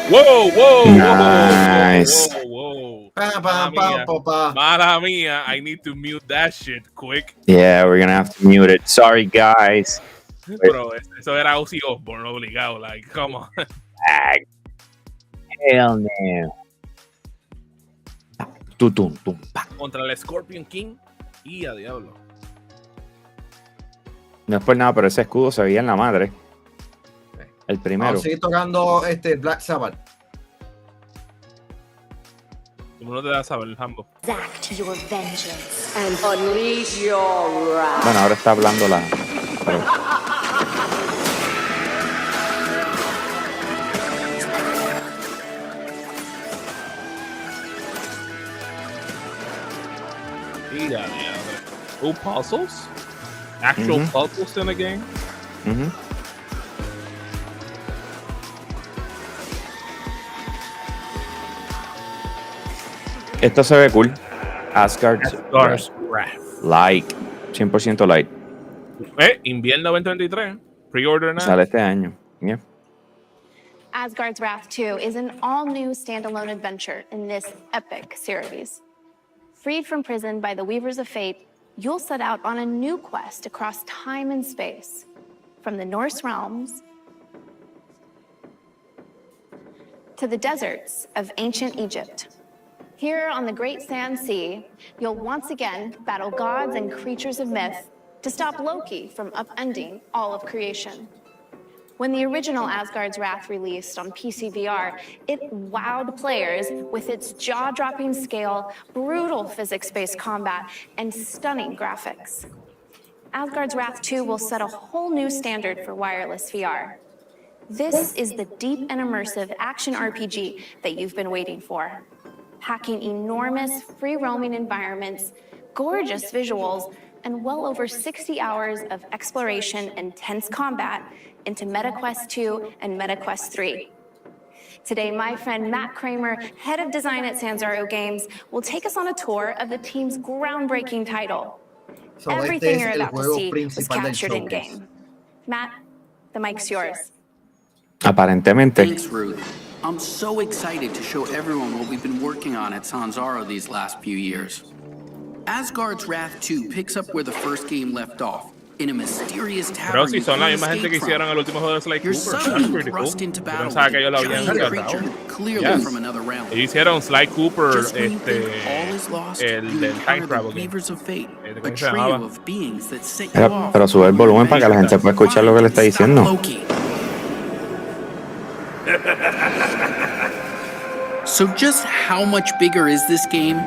Whoa. Nice. Mala mía, I need to mute that shit quick. Yeah, we're gonna have to mute it. Sorry, guys. Bro, eso era Ozzy Osbourne obligado, like, come on. Hell no. Contra el Scorpion King y a diablo. No es por nada, pero ese escudo se veía en la madre. El primero. Vamos a seguir tocando Black Sabbath. Uno te da a saber el Hambo. Exact your vengeance and unleash your wrath. Bueno, ahora está hablando la. Pero... Mira, oh, puzzles? Actual puzzles in a game? Esto se ve cool. Asgard's Wrath. Light. 100% light. Invierno 2023. Pre-order now. Sale este año. Yeah. Asgard's Wrath 2 is an all-new standalone adventure in this epic series. Freed from prison by the Weavers of Fate, you'll set out on a new quest across time and space, from the Norse realms to the deserts of ancient Egypt. Here on the Great Sand Sea, you'll once again battle gods and creatures of myth to stop Loki from upending all of creation. When the original Asgard's Wrath released on PC VR, it wowed players with its jaw-dropping scale, brutal physics-based combat, and stunning graphics. Asgard's Wrath 2 will set a whole new standard for wireless VR. This is the deep and immersive action RPG that you've been waiting for. Packing enormous, free-roaming environments, gorgeous visuals, and well over 60 hours of exploration and tense combat into MetaQuest 2 and MetaQuest 3. Today, my friend Matt Kramer, head of design at Sanzaro Games, will take us on a tour of the team's groundbreaking title. So Everything you're about to see was captured in-game. Matt, the mic's yours. Aparentemente. Thanks, Ruth. I'm so excited to show everyone what we've been working on at Sanzaro these last few years. Asgard's Wrath 2 picks up where the first game left off, in a mysterious Pero tavern. si son la misma gente que hicieron el último juego de Sly Cooper. That's pretty cool. Yo pensaba que ellos lo habían rescatado. Clearly from another realm. Ellos hicieron Sly Cooper, Just when you think all is lost, el you del encounter Time Travel the game. Weavers of Fate, a ¿Cómo se trio llamaba? of beings that set you off. Pero sube el volumen para que la gente pueda escuchar lo que le está diciendo. Loki. So just how much bigger is this game?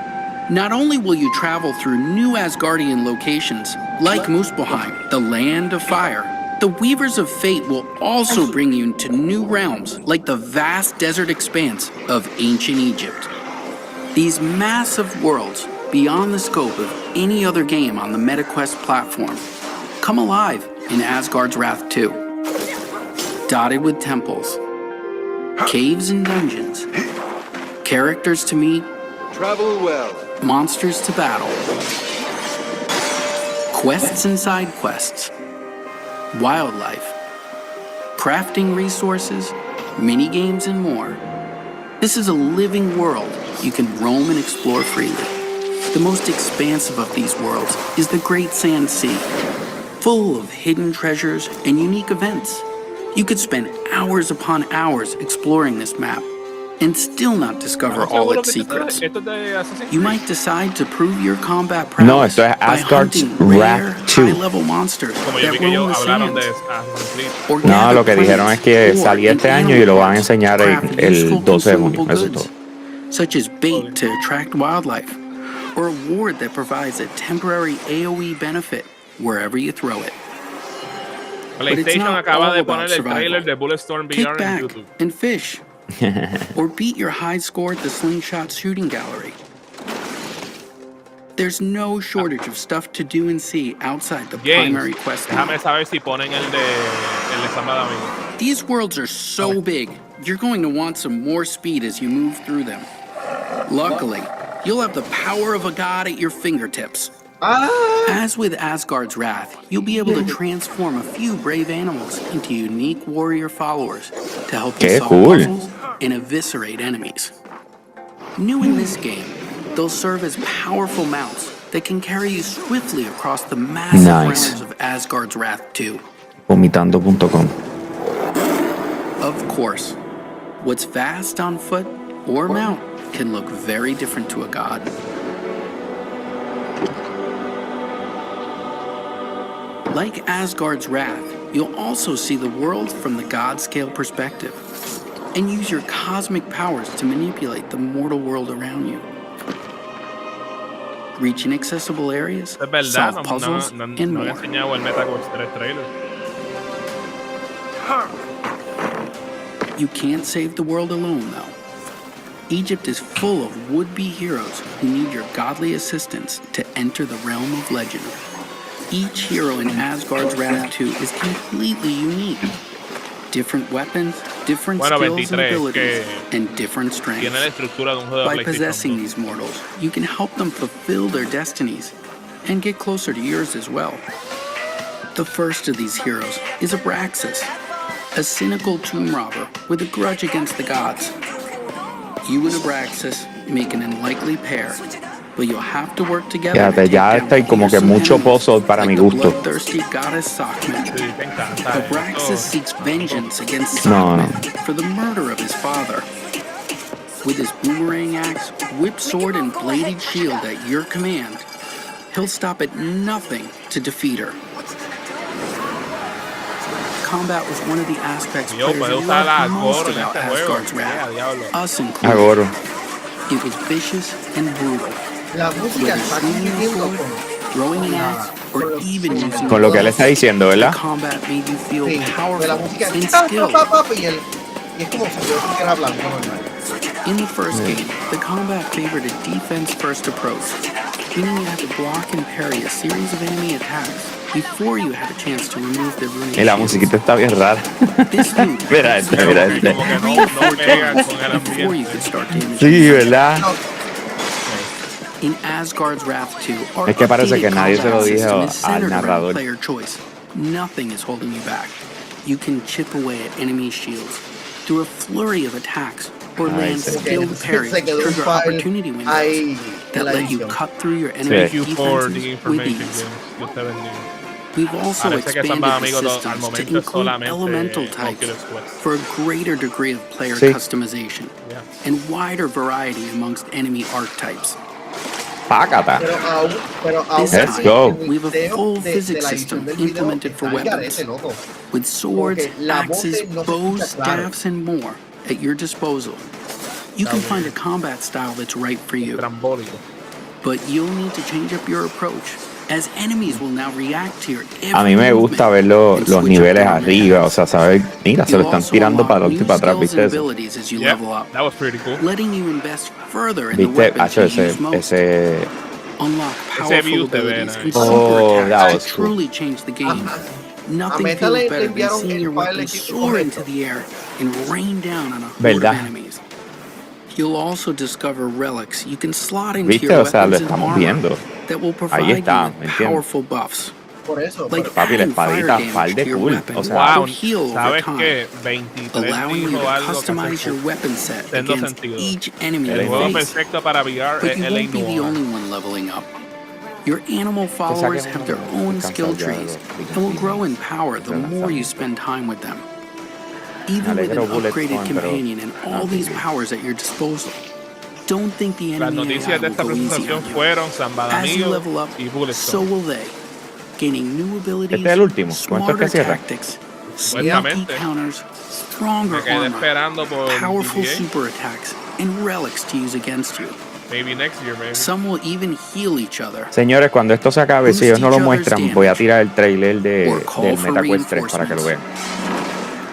Not only will you travel through new Asgardian locations, like Muspelheim, the land of fire, the Weavers of Fate will also bring you to new realms, like the vast desert expanse of ancient Egypt. These massive worlds, beyond the scope of any other game on the MetaQuest platform, come alive in Asgard's Wrath 2. Dotted with temples, caves and dungeons, characters to meet, travel well, monsters to battle, quests and side quests, wildlife, crafting resources, mini-games, and more. This is a living world you can roam and explore freely. The most expansive of these worlds is the Great Sand Sea, full of hidden treasures and unique events. You could spend hours upon hours exploring this map and still not discover all its secrets. You might decide to prove your combat prowess No, esto es Asgard's Wrath 2. high-level monsters that roam the sands. No, lo que dijeron es que salía este año y lo van a enseñar el 12 de junio. Eso es todo. Such as bait to attract wildlife, or a ward that provides a temporary AoE benefit wherever you throw it. PlayStation acaba de poner el trailer de Bulletstorm Kick VR en back YouTube. and fish. Or beat your high score at the Slingshot Shooting Gallery. There's no shortage of stuff to do and see outside the primary quest. Déjame saber si ponen el de Samba de Amigo. These worlds are so big, you're going to want some more speed as you move through them. Luckily, you'll have the power of a god at your fingertips. As with Asgard's Wrath, you'll be able to transform a few brave animals into unique warrior followers to help you solve puzzles and eviscerate enemies. New in this game, they'll serve as powerful mounts that can carry you swiftly across the massive realms of Asgard's Wrath 2. Vomitando.com. Of course, what's vast on foot or mount can look very different to a god. Like Asgard's Wrath, you'll also see the world from the god-scale perspective and use your cosmic powers to manipulate the mortal world around you. Reach inaccessible areas, solve puzzles, and more. You can't save the world alone, though. Egypt is full of would-be heroes who need your godly assistance to enter the realm of legend. Each hero in Asgard's Wrath 2 is completely unique. Different weapons, different skills and abilities, and different strengths. By possessing these mortals, you can help them fulfill their destinies and get closer to yours as well. The first of these heroes is Abraxas, a cynical tomb robber with a grudge against the gods. You and Abraxas make an unlikely pair, but you'll have to work together. Fíjate, ya estoy como que mucho puzzle para mi gusto. Bloodthirsty goddess Sakmet. Abraxas seeks vengeance against Sakmet for the murder of his father. With his boomerang axe, whip sword, and bladed shield at your command, he'll stop at nothing to defeat her. Combat was one of the aspects players loved most about Asgard's Wrath, us included. It was vicious and brutal. Whether swinging a sword, throwing an axe, or even using Con lo que él está diciendo, ¿verdad? the combat made you feel powerful and skilled. In the first game, the combat favored a defense-first approach, meaning you had to block and parry a series of enemy attacks before you had a chance to remove their runic Y la musiquita está bien rara. Mira este, mira este. before you could start damaging. Sí, ¿verdad? In Asgard's Wrath 2, Es que parece que nadie se lo dijo al narrador. Player choice. Nothing is holding you back. You can chip away at enemy shields through a flurry of attacks or land skilled parries to trigger opportunity windows that let you cut through your enemy's defenses with ease. We've also expanded the systems to include elemental types for a greater degree of player customization and wider variety amongst enemy archetypes. Let's go. We have a full physics system implemented for weapons, with swords, axes, bows, staffs, and more at your disposal. You can find a combat style that's right for you, but you'll need to change up your approach, as enemies will now react to your A mí me gusta ver los niveles arriba, o sea, saber, mira, se lo están tirando para adelante y para atrás, ¿viste eso? Yeah, that was pretty cool. Letting you invest further in the ¿Viste? weapons you use most. Ese Unlock powerful abilities and Oh, super that attacks was to cool. truly change the game. Nothing feels better than seeing your weapon soar into the air and rain down on a horde of enemies. You'll also discover relics you can slot into ¿Viste? your O sea, lo weapons and estamos armor viendo. that will provide Ahí está, you ¿me with entiendes? powerful buffs. Like Papi, la adding fire espadita, damage par de to your cool. weapon O sea, or heal over ¿Sabes time, qué? 23 allowing you to dijo algo que customize your weapon set hace against sentido. each enemy El you juego face. perfecto para VR But es you LA won't be the Noire. only one leveling up. Your animal followers have their own skill trees and will grow in power the more you spend time with them. Even with an upgraded companion and all these powers at your disposal, don't think the Las enemy noticias de AI esta will go easy presentación on you. fueron Samba de As you Amigos level up, y Bullet so Stone. will they, gaining new abilities, Este es el último. Con esto es que smarter cierra. tactics, sneaky Supuestamente. counters, stronger Me quedé armor, esperando por powerful GTA. super attacks, and relics to use against you. Maybe next year, maybe. Some will even heal each other. Señores, cuando esto se acabe, si ellos no lo muestran, voy a tirar el trailer del MetaQuest 3 para que lo vean.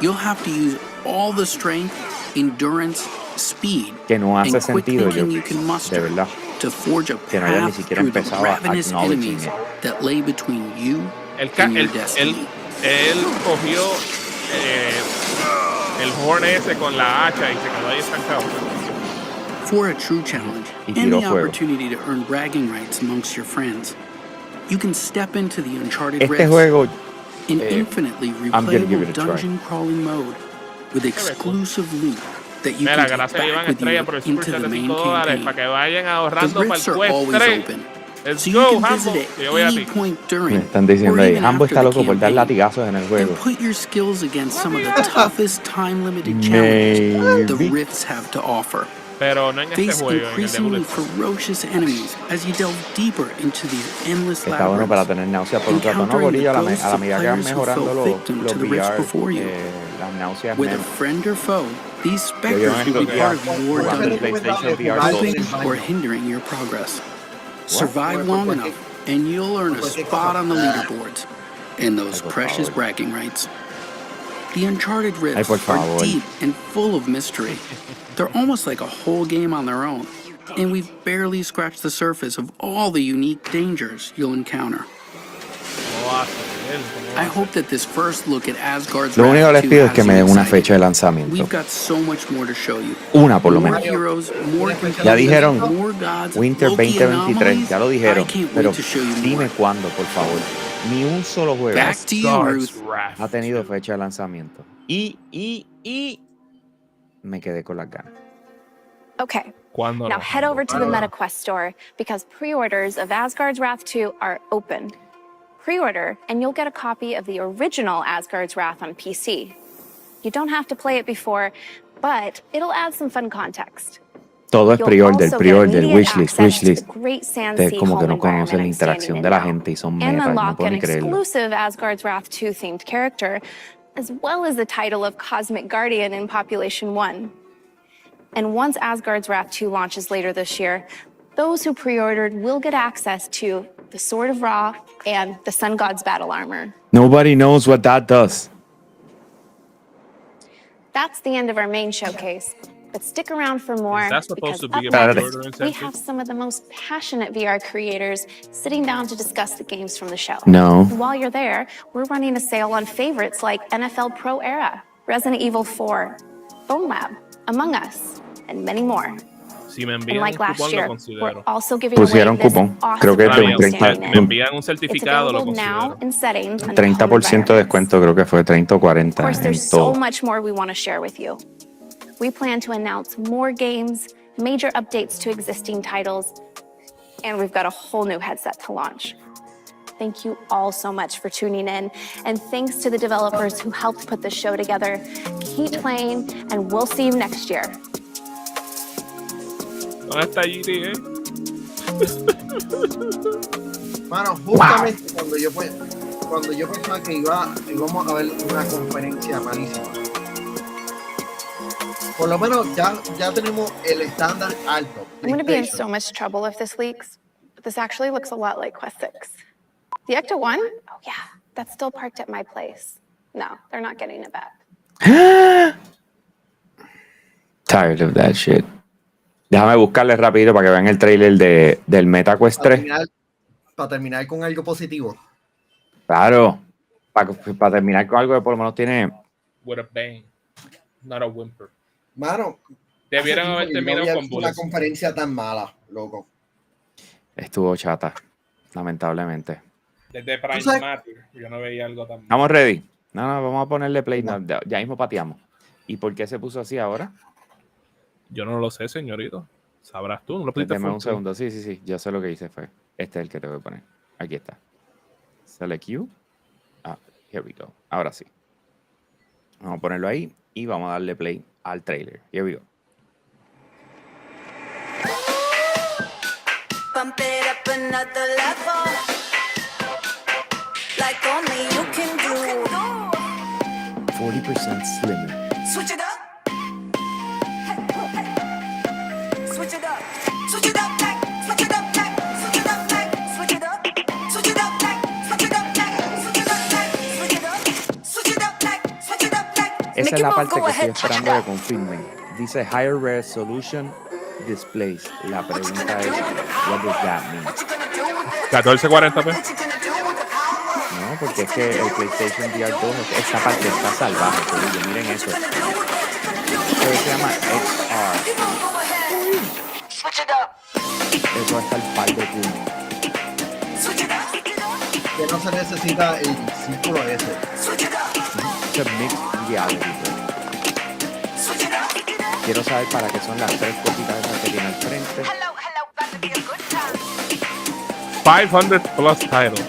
You'll have to use all the strength, endurance, speed, Que no hace and quick sentido, yo, thinking you can de muster verdad, to forge a que no haya ni path siquiera through the empezado a ravenous acknowledging enemies it. that lay between you Él and your destiny. cogió el horn ese con la hacha y se quedó ahí estancado. For a true challenge Y and tiró the fuego. opportunity to earn bragging rights amongst your friends, you can step into the Uncharted Este Rifts, juego, an infinitely I'm gonna give replayable it a try. dungeon crawling mode with exclusive loot that you Mira, can take gracias Iván back with Estrella you por el into super the chat de main $5 campaign. para que vayan The ahorrando para el rifts are Quest always 3. open, Let's so go, you can Hambo. visit Que yo at voy a any ti. point me during están diciendo or ahí, even Hambo after está the loco por dar campaign, latigazos en el juego. and put your skills against some of the toughest time-limited challenges the Maybe. rifts have to offer. Pero no en este Face juego, en el de increasingly Bullet Stone. ferocious enemies as you delve deeper into these endless Está bueno para labyrinths, tener náuseas por un rato, ¿no, encountering the Gorillo? A la ghosts of medida que van players who mejorando fell los victim to the rifts VR, before you. las náuseas Whether menos. friend or foe, these Yo specters llevo will estos be días part of your jugando el dungeon, PlayStation VR helping 2. or hindering your progress. Survive long enough, and you'll earn a spot on the leaderboards and those precious bragging rights. The Uncharted Ay, por Rifts are favor. deep and full of mystery. They're almost like a whole game on their own, and we've barely scratched the surface of all the unique dangers you'll encounter. I hope that this first look at Asgard's Lo único que les Wrath 2 pido es que has me you den una excited. fecha de lanzamiento. We've got so much more to show you. Una por lo More menos. heroes, more Ya companions, dijeron more gods, Winter Loki 2023, anomalies. ya lo dijeron, I can't pero wait to show you dime more. cuándo, por favor. Ni un solo juego Back to you, Ruth. ha tenido fecha de lanzamiento. Y me quedé con las ganas. Okay. ¿Cuándo Now no? head over to the MetaQuest store because pre-orders of Asgard's Wrath 2 are open. Pre-order and you'll get a copy of the original Asgard's Wrath on PC. You don't have to play it before, but it'll add some fun context. Todo es You'll pre-order, also get pre-order, immediate wishlist, access to the wishlist. great Sand Ustedes Sea como que home no conocen la environment I'm standing interacción in de la now. gente y son And metas, no unlock puedo an ni creerlo. exclusive Asgard's Wrath 2 themed character, as well as the title of Cosmic Guardian in Population 1. And once Asgard's Wrath 2 launches later this year, those who pre-ordered will get access to the Sword of Ra and the Sun God's battle armor. Nobody knows what that does. That's the end of our main showcase. But stick around for more, Is that supposed because to up be a next, pre-order we incentive? have some of the most passionate VR creators sitting down to discuss the games from the show. No. And while you're there, we're running a sale on favorites like NFL Pro Era, Resident Evil 4, Bone Lab, Among Us, and many more. Si me And envían like un last cupón, lo year, we're considero. also giving away Pusieron this cupón. awesome Creo que es de un program 30, standing Me in. envían un It's certificado, lo available now considero. in settings under 30% home de environments. descuento, creo que fue 30 o Of 40 course, en there's so todo. much more we want to share with you. We plan to announce more games, major updates to existing titles, and we've got a whole new headset to launch. Thank you all so much for tuning in, and thanks to the developers who helped put this show together. Keep playing, and we'll see you next year. ¿Dónde está GT, Mano, justamente cuando yo pensaba que íbamos a ver una conferencia malísima. Por lo menos ya tenemos el estándar alto. I'm going to be in so much trouble if this leaks, but this actually looks a lot like Quest 6. The Ecto 1? Oh yeah, that's still parked at my place. No, they're not getting it back. Tired of that shit. Déjame buscarle rápido para que vean el trailer del MetaQuest 3. Para terminar con algo positivo. Claro. Para terminar con algo que por lo menos tiene... With a bang, not a whimper. Mano, debieran haber terminado con una bullets. conferencia tan mala, loco. Estuvo chata, lamentablemente. Desde Prime Matter, yo no veía algo tan malo. ¿Estamos ready? No, vamos a ponerle play. No, ya mismo pateamos. ¿Y por qué se puso así ahora? Yo no lo sé, señorito. Sabrás tú, no lo pusiste. Deme un segundo. Sí. Yo sé lo que hice fue. Este es el que te voy a poner. Aquí está. Select you. Here we go. Ahora sí. Vamos a ponerlo ahí y vamos a darle play al trailer. Here we go. Bump it up another level. Like only you can do. 40% slimmer. Switch it up. Switch it up. Switch it up back. Switch it up back. Switch it up back. Switch it up. Switch it up back. Switch it up back. Switch it up back. Switch it up. Switch it up back. Switch it up back. Esa es la parte que estoy esperando que confirmen. Dice Higher Resolution Displays. La pregunta es, what does that mean? 1440p. No, porque es que el PlayStation VR 2, esta parte está salvaje. Pero miren eso. Eso se llama XR. Eso va a estar par de culo. Que no se necesita el círculo ese. Eso es mixed reality. Quiero saber para qué son las tres cositas esas que tiene al frente. 500 plus titles.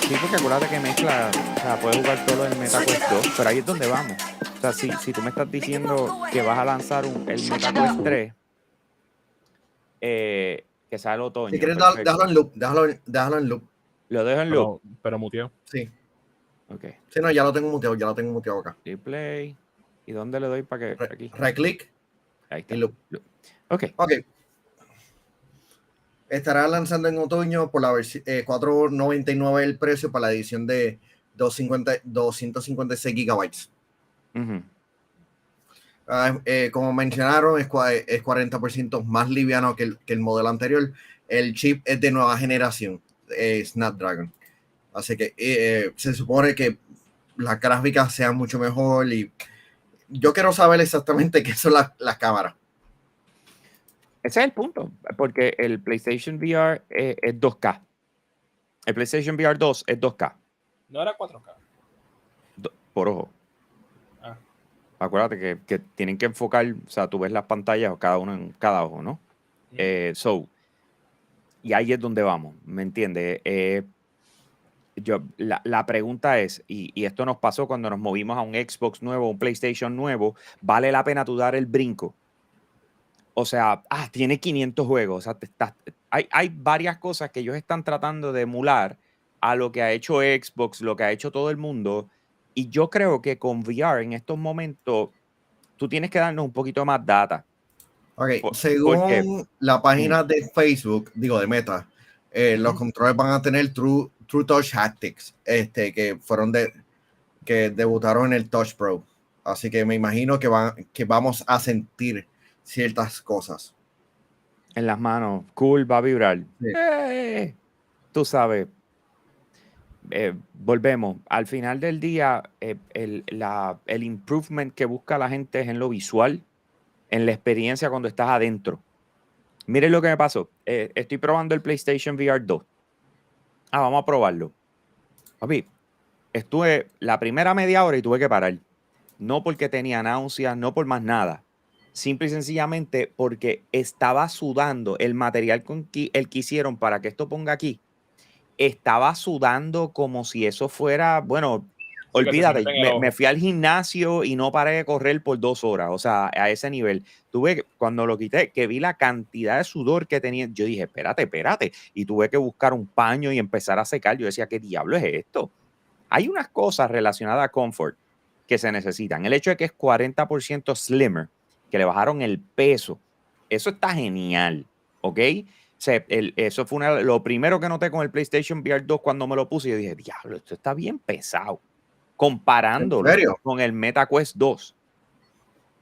Sí, porque acuérdate que mezcla, o sea, puedes jugar todo el MetaQuest 2, pero ahí es donde vamos. O sea, si tú me estás diciendo que vas a lanzar el MetaQuest 3, que sale el otoño. Si quieres, déjalo en loop. Déjalo en loop. ¿Lo dejo en loop? Pero muteado. Sí. Ok. Sí, no, ya lo tengo muteado acá. Replay. ¿Y dónde le doy para que...? Aquí. Right click. Ahí está. Y loop. Ok. Estará lanzando en otoño por la versión $4.99 el precio para la edición de 256 gigabytes. Como mencionaron, es 40% más liviano que el modelo anterior. El chip es de nueva generación, Snapdragon. Así que se supone que las gráficas sean mucho mejor y yo quiero saber exactamente qué son las cámaras. Ese es el punto, porque el PlayStation VR es 2K. El PlayStation VR 2 es 2K. No era 4K. Por ojo. Acuérdate que tienen que enfocar, o sea, tú ves las pantallas cada uno en cada ojo, ¿no? Y ahí es donde vamos, ¿me entiendes? La pregunta es, y esto nos pasó cuando nos movimos a un Xbox nuevo, un PlayStation nuevo, ¿vale la pena tú dar el brinco O sea, tiene 500 juegos. O sea, hay varias cosas que ellos están tratando de emular a lo que ha hecho Xbox, lo que ha hecho todo el mundo. Y yo creo que con VR en estos momentos tú tienes que darnos un poquito más data. Ok, Porque según la página de Facebook, digo de Meta, los controles van a tener True Touch Haptics, que fueron que debutaron en el Touch Pro. Así que me imagino que vamos a sentir ciertas cosas. en las manos, cool, va a vibrar. Sí. Tú sabes, volvemos. Al final del día, el improvement que busca la gente es en lo visual, en la experiencia cuando estás adentro. Miren lo que me pasó. Estoy probando el PlayStation VR 2. Vamos a probarlo. Papi, estuve la primera media hora y tuve que parar. No porque tenía náuseas, no por más nada. Simple y sencillamente porque estaba sudando. El material el que hicieron para que esto ponga aquí, estaba sudando como si eso fuera, bueno, Sí, que se te olvídate, meten en el me ojo. fui al gimnasio y no paré de correr por 2 horas. O sea, a ese nivel. Cuando lo quité, que vi la cantidad de sudor que tenía, yo dije, espérate. Y tuve que buscar un paño y empezar a secar. Yo decía, ¿qué diablo es esto? Hay unas cosas relacionadas a comfort que se necesitan. El hecho de que es 40% slimmer, que le bajaron el peso, eso está genial, ¿ok? O sea, eso fue lo primero que noté con el PlayStation VR 2 cuando me lo puse. Yo dije, diablo, esto está bien pesado. ¿En Comparándolo serio? con el Meta Quest 2,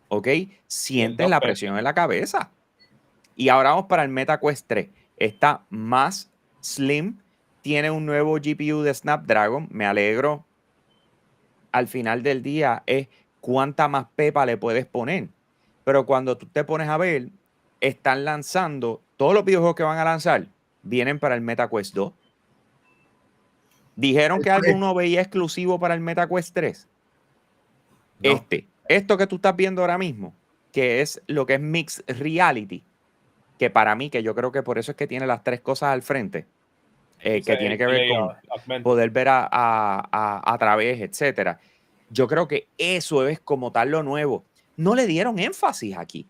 ¿ok? Y el Sientes 2 la pues, presión en la cabeza. Y ahora vamos para el Meta Quest 3. Está más slim, tiene un nuevo GPU de Snapdragon, me alegro. Al final del día es cuánta más pepa le puedes poner. Pero cuando tú te pones a ver, están lanzando, todos los videojuegos que van a lanzar vienen para el MetaQuest 2. Dijeron que alguno veía exclusivo para el MetaQuest 3. No. Esto que tú estás viendo ahora mismo, que es lo que es Mixed Reality, que para mí, que yo creo que por eso es que tiene las 3 cosas al frente, que tiene que ver con poder ver a través, etcétera. Yo creo que eso es como tal lo nuevo. No le dieron énfasis aquí.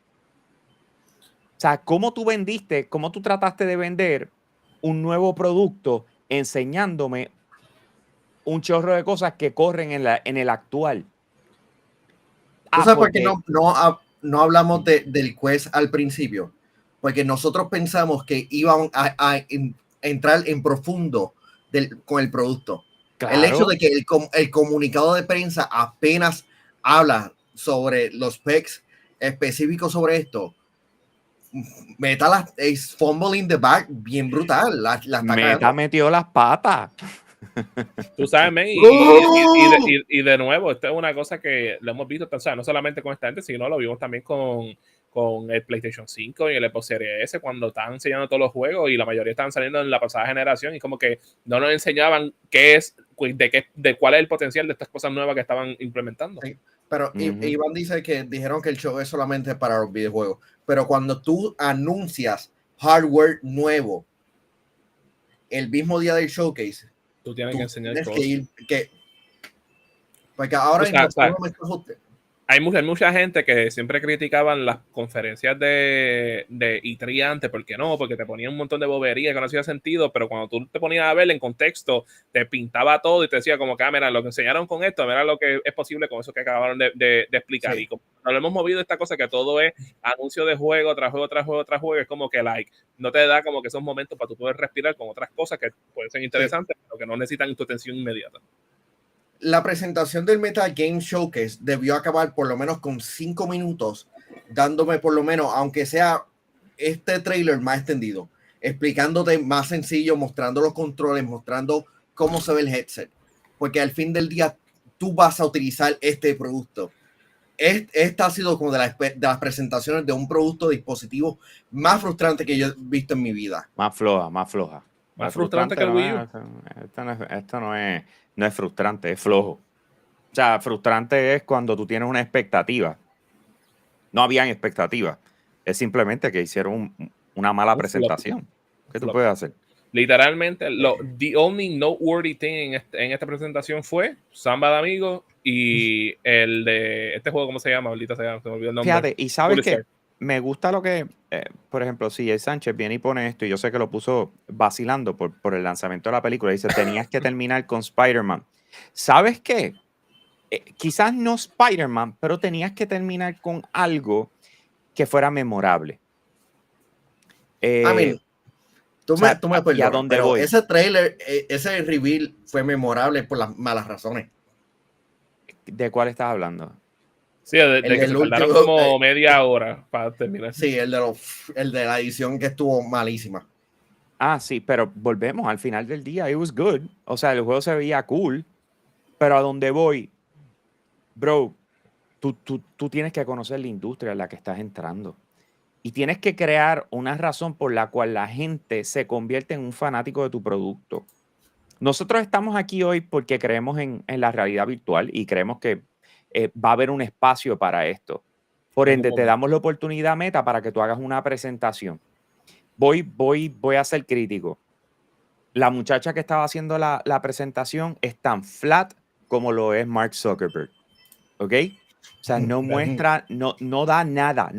O sea, cómo tú vendiste, cómo tú trataste de vender un nuevo producto enseñándome un chorro de cosas que corren en el actual. ¿Tú sabes por qué Porque no hablamos del Quest al principio? Porque nosotros pensamos que iban a entrar en profundo con el producto. El hecho claro, de que el comunicado de prensa apenas habla sobre los specs específicos sobre esto, Meta es fumbling the back bien brutal. La está Meta cagando. metió las patas. Tú sabes, men, y de nuevo, esto es una cosa que lo hemos visto, o sea, no solamente con esta gente, sino lo vimos también con el PlayStation 5 y el Xbox Series S, cuando estaban enseñando todos los juegos y la mayoría estaban saliendo en la pasada generación y como que no nos enseñaban de cuál es el potencial de estas cosas nuevas que estaban implementando. Sí, pero Iván dice que dijeron que el show es solamente para los videojuegos, pero cuando tú anuncias hardware nuevo el mismo día del showcase, Tú tienes que enseñar tienes que cosas. ir, porque ahora O sea, mismo hay mucha gente que siempre criticaban las conferencias de E3 antes, porque no, porque te ponían un montón de boberías que no hacía sentido, pero cuando tú te ponías a ver en contexto, te pintaba todo y te decía como que, mira, lo que enseñaron con esto, mira lo que es posible con eso que acabaron de explicar. Sí. Y como nos lo hemos movido esta cosa que todo es anuncio de juego, tras juego, tras juego, tras juego, es como que no te da como que esos momentos para tú poder respirar con otras cosas que pueden ser interesantes, pero que no necesitan tu atención inmediata. La presentación del Meta Game Showcase debió acabar por lo menos con 5 minutos, dándome por lo menos, aunque sea este trailer más extendido, explicándote más sencillo, mostrando los controles, mostrando cómo se ve el headset, porque al fin del día tú vas a utilizar este producto. Esta ha sido como de las presentaciones de un producto dispositivo más frustrante que yo he visto en mi vida. Más floja, más floja. Más frustrante que el Wii U. Esto no es frustrante, es flojo. O sea, frustrante es cuando tú tienes una expectativa. No habían expectativas. Es simplemente que hicieron una mala presentación. ¿Qué tú puedes hacer? Literalmente, the only noteworthy thing en esta presentación fue Samba de Amigos y el de este juego, ¿cómo se llama? Ahorita se me olvidó el nombre. Fíjate, y sabes que me gusta lo que, por ejemplo, si el Sánchez viene y pone esto, y yo sé que lo puso vacilando por el lanzamiento de la película, dice, tenías que terminar con Spider-Man. ¿Sabes qué? Quizás no Spider-Man, pero tenías que terminar con algo que fuera memorable. I mean, tú me ¿y a perdonas, dónde pero voy? ese trailer, ese reveal fue memorable por las malas razones. ¿De cuál estás hablando? Sí, de que se tardaron como media hora para terminar. Sí, el de la edición que estuvo malísima. Ah, sí, pero volvemos al final del día. It was good. O sea, el juego se veía cool. Pero a dónde voy, bro, tú tienes que conocer la industria en la que estás entrando. Y tienes que crear una razón por la cual la gente se convierte en un fanático de tu producto. Nosotros estamos aquí hoy porque creemos en la realidad virtual y creemos que va a haber un espacio para esto. Por ende, te damos la oportunidad, Meta, para que tú hagas una presentación. Voy a ser crítico. La muchacha que estaba haciendo la presentación es tan flat como lo es Mark Zuckerberg. ¿Ok? O sea, no muestra, no da nada.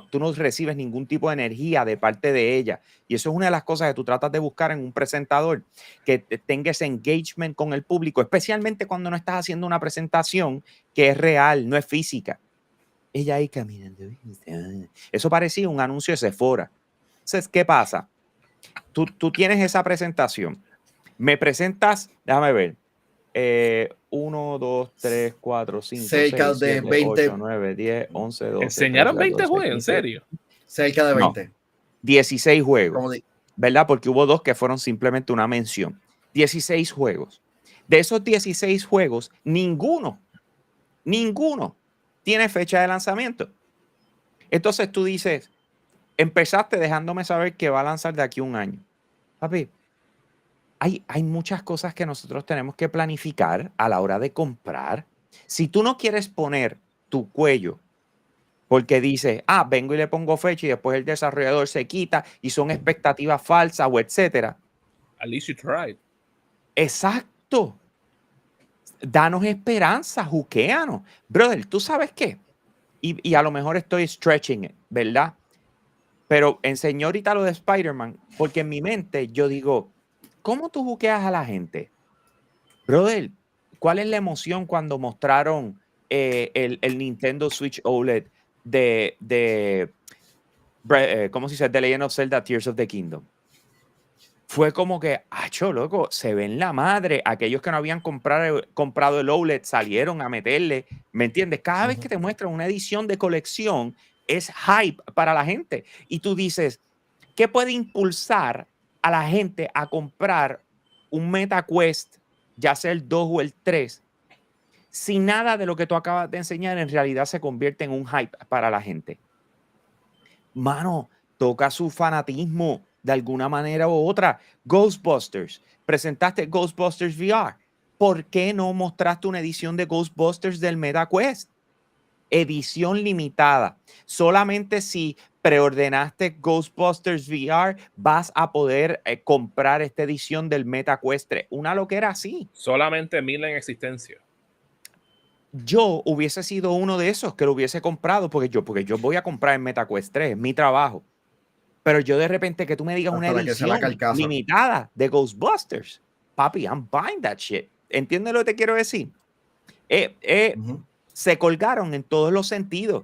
Tú no recibes ningún tipo de energía de parte de ella. Y eso es una de las cosas que tú tratas de buscar en un presentador, que tenga ese engagement con el público, especialmente cuando no estás haciendo una presentación que es real, no es física. Ella ahí caminando. Eso parecía un anuncio de Sephora. Entonces, ¿qué pasa? Tú tienes esa presentación. Me presentas, déjame ver. 1, 2, 3, 4, 5, cerca 6, de 7, 20. 8, 9, 10, 11, 12, ¿Enseñaron 13, 20 14, juegos? ¿En 15. serio? Cerca de 20. No, 16 juegos. ¿Verdad? Porque hubo 2 que fueron simplemente una mención. 16 juegos. De esos 16 juegos, ninguno tiene fecha de lanzamiento. Entonces tú dices, empezaste dejándome saber que va a lanzar de aquí a un año. Papi, hay muchas cosas que nosotros tenemos que planificar a la hora de comprar. Si tú no quieres poner tu cuello porque dices, vengo y le pongo fecha y después el desarrollador se quita y son expectativas falsas o etcétera. At least you tried. Exacto. Danos esperanza, juquéanos. Brother, ¿tú sabes qué? Y a lo mejor estoy stretching it, ¿verdad? Pero enseñó ahorita lo de Spider-Man, porque en mi mente yo digo, ¿cómo tú juqueas a la gente? Brother, ¿cuál es la emoción cuando mostraron el Nintendo Switch OLED ¿cómo se dice? The Legend of Zelda Tears of the Kingdom? Fue como que, loco, se ven la madre. Aquellos que no habían comprado el OLED salieron a meterle, ¿me entiendes? Cada vez que te muestran una edición de colección, es hype para la gente. Y tú dices, ¿qué puede impulsar a la gente a comprar un MetaQuest, ya sea el 2 o el 3, si nada de lo que tú acabas de enseñar en realidad se convierte en un hype para la gente? Mano, toca su fanatismo de alguna manera u otra. Ghostbusters, presentaste Ghostbusters VR. ¿Por qué no mostraste una edición de Ghostbusters del MetaQuest? Edición limitada. Solamente si preordenaste Ghostbusters VR vas a poder comprar esta edición del MetaQuest 3. Una loquera así. Solamente 1000 en existencia. Yo hubiese sido uno de esos que lo hubiese comprado porque yo voy a comprar el MetaQuest 3, es mi trabajo. Pero yo de repente que tú me digas una edición limitada de Ghostbusters, papi, I'm buying that shit. ¿Entiendes lo que te quiero decir? Se colgaron en todos los sentidos.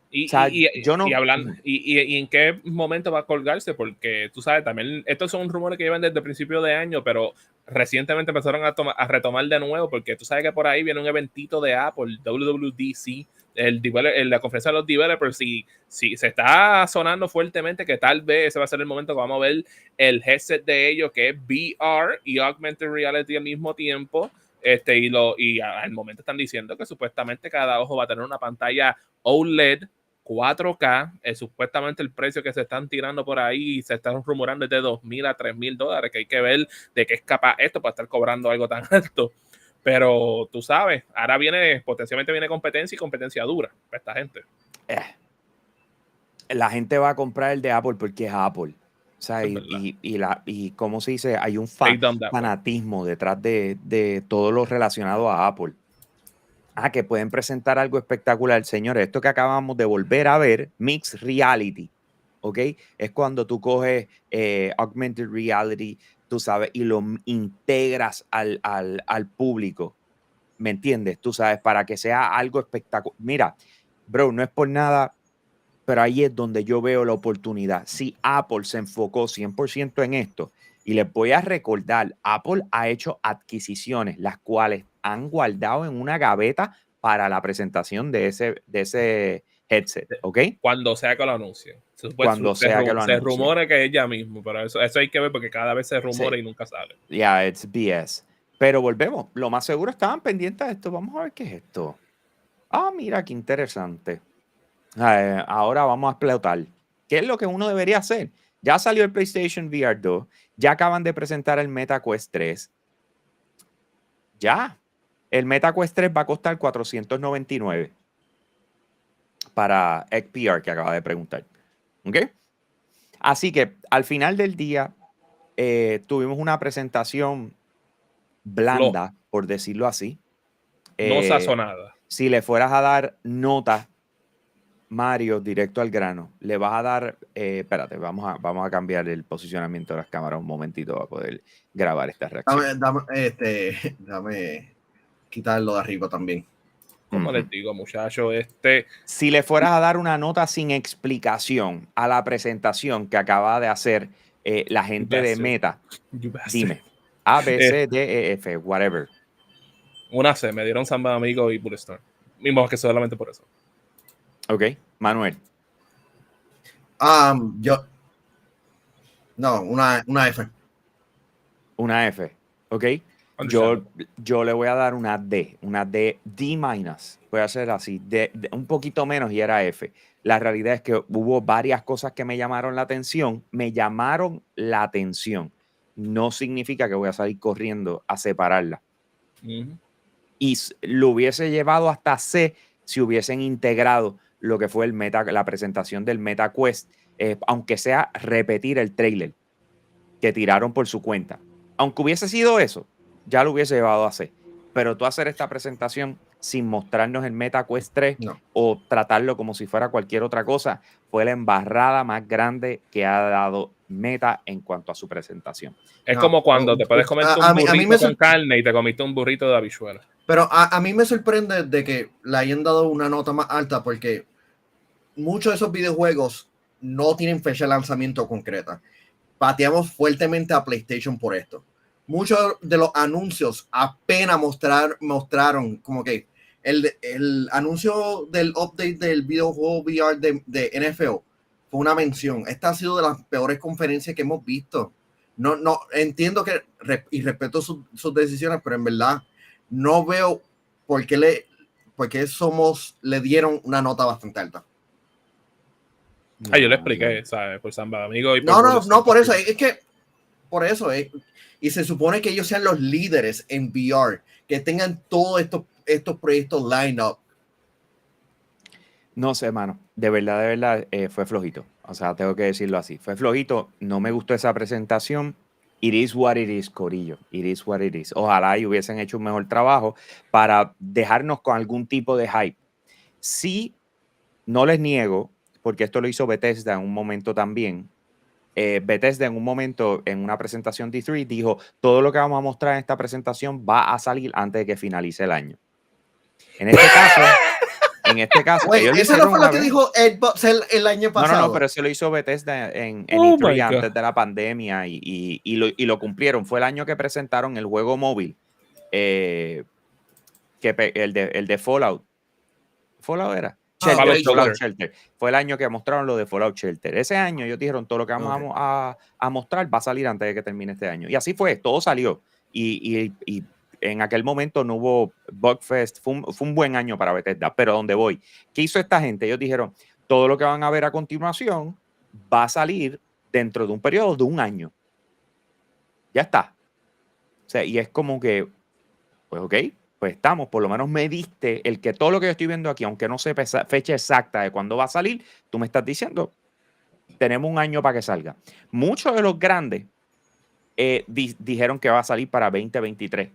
Y en qué momento va a colgarse, porque tú sabes, también estos son rumores que llevan desde el principio de año, pero recientemente empezaron a retomar de nuevo, porque tú sabes que por ahí viene un eventito de Apple, WWDC, la conferencia de los developers, y se está sonando fuertemente que tal vez ese va a ser el momento que vamos a ver el headset de ellos, que es VR y Augmented Reality al mismo tiempo. Y al momento están diciendo que supuestamente cada ojo va a tener una pantalla OLED 4K, supuestamente el precio que se están tirando por ahí, se están rumorando de $2,000 a $3,000, que hay que ver de qué es capaz esto para estar cobrando algo tan alto. Pero tú sabes, ahora potencialmente viene competencia y competencia dura para esta gente. La gente va a comprar el de Apple porque es Apple. O sea, y ¿cómo se dice? Hay un fanatismo detrás de todo lo relacionado a Apple. que pueden presentar algo espectacular. Señores, esto que acabamos de volver a ver, Mixed Reality, ¿ok? Es cuando tú coges Augmented Reality, tú sabes, y lo integras al público, ¿me entiendes? Tú sabes, para que sea algo espectacular. Mira, bro, no es por nada, pero ahí es donde yo veo la oportunidad. Si Apple se enfocó 100% en esto, y les voy a recordar, Apple ha hecho adquisiciones, las cuales han guardado en una gaveta para la presentación de ese headset, ¿ok? Cuando sea que lo anuncien. Cuando sea que lo Se anuncien. rumora que es ya mismo, pero eso hay que ver porque cada vez se rumora y nunca sale. Yeah, it's BS. Pero volvemos, lo más seguro estaban pendientes de esto. Vamos a ver qué es esto. Ah, mira, qué interesante. Ahora vamos a explotar. ¿Qué es lo que uno debería hacer? Ya salió el PlayStation VR 2, ya acaban de presentar el Meta Quest 3. Ya. El Meta Quest 3 va a costar $499 para XPR, que acaba de preguntar. ¿Ok? Así que al final del día tuvimos una presentación blanda, por decirlo así. No sazonada. Si le fueras a dar nota, Mario, directo al grano, le vas a dar, espérate, vamos a cambiar el posicionamiento de las cámaras un momentito para poder grabar esta reacción. Dame quitarlo de arriba también. Como les digo, muchachos, Si le fueras a dar una nota sin explicación a la presentación que acaba de hacer la gente de Meta, dime, A, B, C, D, E, F, whatever. Una C, me dieron Samba Amigo y Bulletstorm. Mismo que solamente por eso. Ok, Manuel. No, una F. Una F, ok. Yo le voy a dar una D D-. Voy a hacer así, un poquito menos y era F. La realidad es que hubo varias cosas que me llamaron la atención. No significa que voy a salir corriendo a separarla. Y lo hubiese llevado hasta C si hubiesen integrado lo que fue la presentación del Meta Quest, aunque sea repetir el trailer que tiraron por su cuenta. Aunque hubiese sido eso, ya lo hubiese llevado a C. Pero tú hacer esta presentación sin mostrarnos el Meta Quest 3 o tratarlo como si fuera cualquier otra cosa, fue la embarrada más grande que ha dado Meta en cuanto a su presentación. Es como cuando te puedes comer un burrito con carne y te comiste un burrito de habichuela. Pero a mí me sorprende de que le hayan dado una nota más alta porque muchos de esos videojuegos no tienen fecha de lanzamiento concreta. Pateamos fuertemente a PlayStation por esto. Muchos de los anuncios apenas mostraron como que el anuncio del update del videojuego VR de NFL fue una mención. Esta ha sido de las peores conferencias que hemos visto. No entiendo que y respeto sus decisiones, pero en verdad no veo por qué le dieron una nota bastante alta. Yo le expliqué, ¿sabes? Por Samba Amigo y por no, por eso, es que por eso, y se supone que ellos sean los líderes en VR, que tengan todos estos proyectos line up. No sé, mano, de verdad, fue flojito. O sea, tengo que decirlo así. Fue flojito, no me gustó esa presentación. It is what it is, corillo. It is what it is. Ojalá y hubiesen hecho un mejor trabajo para dejarnos con algún tipo de hype. Sí, no les niego, porque esto lo hizo Bethesda en un momento también. Bethesda en un momento, en una presentación D3, dijo, todo lo que vamos a mostrar en esta presentación va a salir antes de que finalice el año. En este caso, Wait, ¿eso no fue lo que dijo el año pasado? No, pero eso lo hizo Bethesda en E3 antes de la pandemia y lo cumplieron. Fue el año que presentaron el juego móvil, el de Fallout. ¿Fallout era? Fallout Shelter. Fue el año que mostraron lo de Fallout Shelter. Ese año ellos dijeron todo lo que vamos a mostrar va a salir antes de que termine este año. Y así fue, todo salió. Y en aquel momento no hubo Bugfest. Fue un buen año para Bethesda. Pero ¿dónde voy? ¿Qué hizo esta gente? Ellos dijeron, todo lo que van a ver a continuación va a salir dentro de un periodo de un año. Ya está. O sea, y es como que, pues ok, pues estamos, por lo menos me diste el que todo lo que yo estoy viendo aquí, aunque no sepa fecha exacta de cuándo va a salir, tú me estás diciendo, tenemos un año para que salga. Muchos de los grandes dijeron que va a salir para 2023.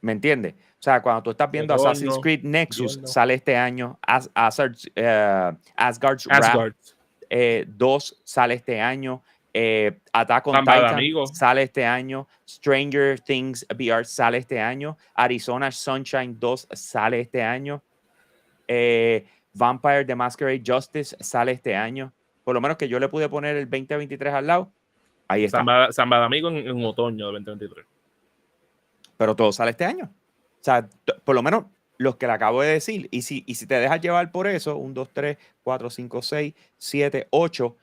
¿Me entiendes? O sea, cuando tú estás viendo Assassin's Creed Nexus, sale este año. Asgard's Wrath 2 sale este año. Attack on Titan sale este año. Stranger Things VR sale este año. Arizona Sunshine 2 sale este año. Vampire the Masquerade Justice sale este año. Por lo menos que yo le pude poner el 2023 al lado. Ahí está. Samba de Amigo en otoño de 2023. Pero todo sale este año. O sea, por lo menos los que le acabo de decir. Y si te dejas llevar por eso, 1, 2, 3, 4, 5, 6, 7, 8.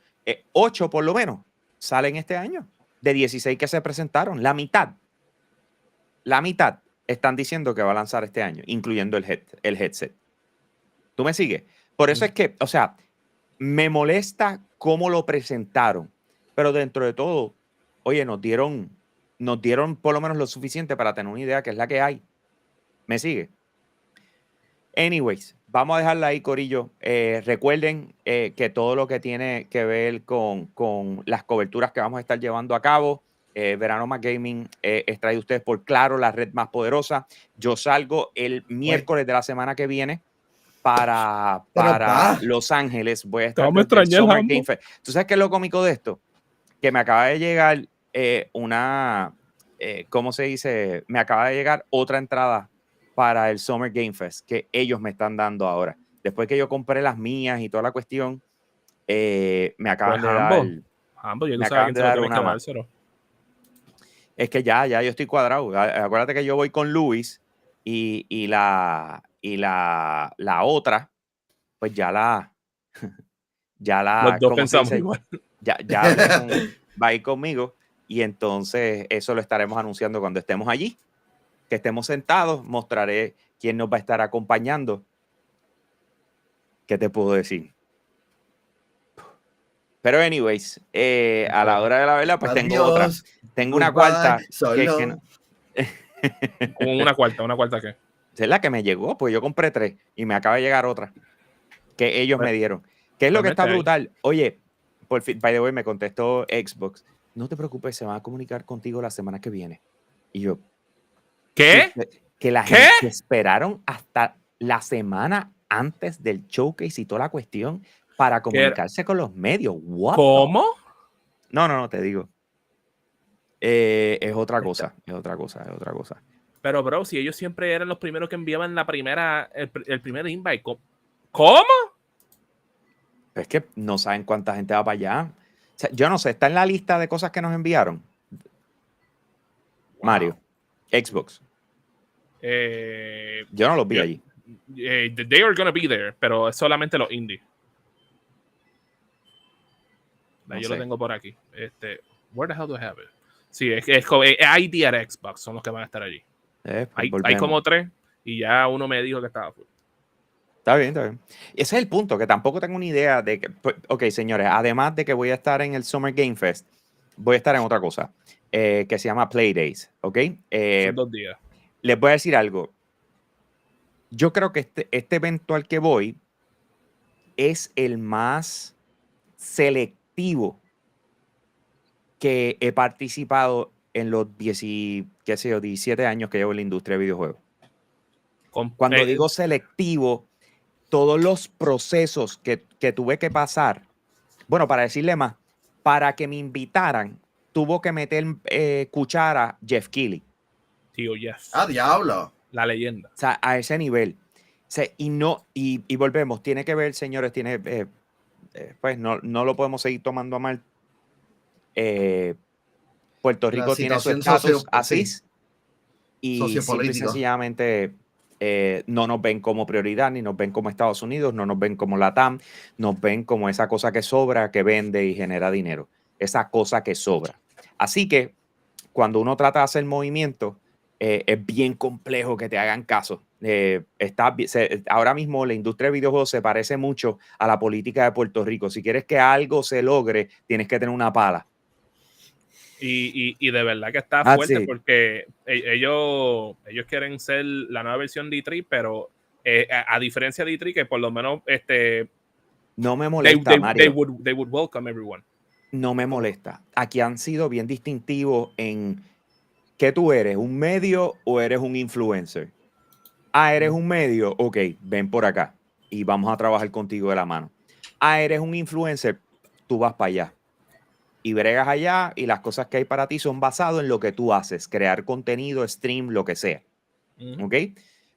8 por lo menos salen este año. De 16 que se presentaron. La mitad están diciendo que va a lanzar este año, incluyendo el headset. ¿Tú me sigues? Por eso es que, o sea, me molesta cómo lo presentaron. Pero dentro de todo, oye, nos dieron por lo menos lo suficiente para tener una idea que es la que hay. ¿Me sigue? Anyways, vamos a dejarla ahí, corillo. Recuerden que todo lo que tiene que ver con las coberturas que vamos a estar llevando a cabo, Verano Más Gaming es traído ustedes por Claro, la red más poderosa. Yo salgo el miércoles de la semana que viene para Los Ángeles. Voy a estar en el Summer Game Fest. ¿Tú sabes qué es lo cómico de esto? Que me acaba de llegar ¿cómo se dice? Me acaba de llegar otra entrada para el Summer Game Fest que ellos me están dando ahora. Después que yo compré las mías y toda la cuestión, me acaban de dar una más. Es que ya yo estoy cuadrado. Acuérdate que yo voy con Luis y la otra, pues ya la los dos pensamos igual. Ya va a ir conmigo y entonces eso lo estaremos anunciando cuando estemos allí. Que estemos sentados, mostraré quién nos va a estar acompañando. ¿Qué te puedo decir? Pero anyways, a la hora de la verdad, pues adiós, tengo otra. Tengo una cuarta. Que no. ¿Una cuarta qué? Es la que me llegó, pues yo compré 3 y me acaba de llegar otra que ellos me dieron. ¿Qué es lo que está brutal? Oye, por fin, by the way, me contestó Xbox. No te preocupes, se van a comunicar contigo la semana que viene. Y yo, ¿qué? Que la gente esperaron hasta la semana antes del showcase y toda la cuestión para comunicarse con los medios. What? ¿Cómo? No, te digo. Es otra cosa. Pero, bro, si ellos siempre eran los primeros que enviaban el primer invite. ¿Cómo? Es que no saben cuánta gente va para allá. O sea, yo no sé, está en la lista de cosas que nos enviaron. Wow. Mario, Xbox. Yo no los vi allí. They are gonna be there, pero es solamente los indies. Yo lo tengo por aquí. Where the hell do I have it? Sí, es ID at Xbox son los que van a estar allí. Hay como 3 y ya uno me dijo que estaba full. Está bien. Ese es el punto, que tampoco tengo una idea de que... Ok, señores, además de que voy a estar en el Summer Game Fest, voy a estar en otra cosa que se llama Play Days, ¿ok? Son 2 días. Les voy a decir algo. Yo creo que este evento al que voy es el más selectivo que he participado en los 17 años que llevo en la industria de videojuegos. Cuando digo selectivo, todos los procesos que tuve que pasar, bueno, para decirle más, para que me invitaran, tuvo que meter cuchara Jeff Keighley. Tío Jeff. ¡Ah, diablo! La leyenda. O sea, a ese nivel. O sea, y volvemos, tiene que ver, señores, pues no lo podemos seguir tomando a mal. Puerto Rico tiene su estatus así. Y simple y sencillamente no nos ven como prioridad, ni nos ven como Estados Unidos, no nos ven como LATAM, nos ven como esa cosa que sobra, que vende y genera dinero. Esa cosa que sobra. Así que cuando uno trata de hacer movimiento, es bien complejo que te hagan caso. Ahora mismo la industria de videojuegos se parece mucho a la política de Puerto Rico. Si quieres que algo se logre, tienes que tener una pala. Y de verdad que está fuerte sí. Porque ellos quieren ser la nueva versión de E3, pero a diferencia de E3, que por lo menos no me molesta, Mario. They would welcome everyone. No me molesta. Aquí han sido bien distintivos en ¿Qué tú eres? ¿Un medio o eres un influencer? Ah, eres un medio, ok, ven por acá y vamos a trabajar contigo de la mano. Ah, eres un influencer, tú vas para allá y bregas allá y las cosas que hay para ti son basadas en lo que tú haces, crear contenido, stream, lo que sea. ¿Ok?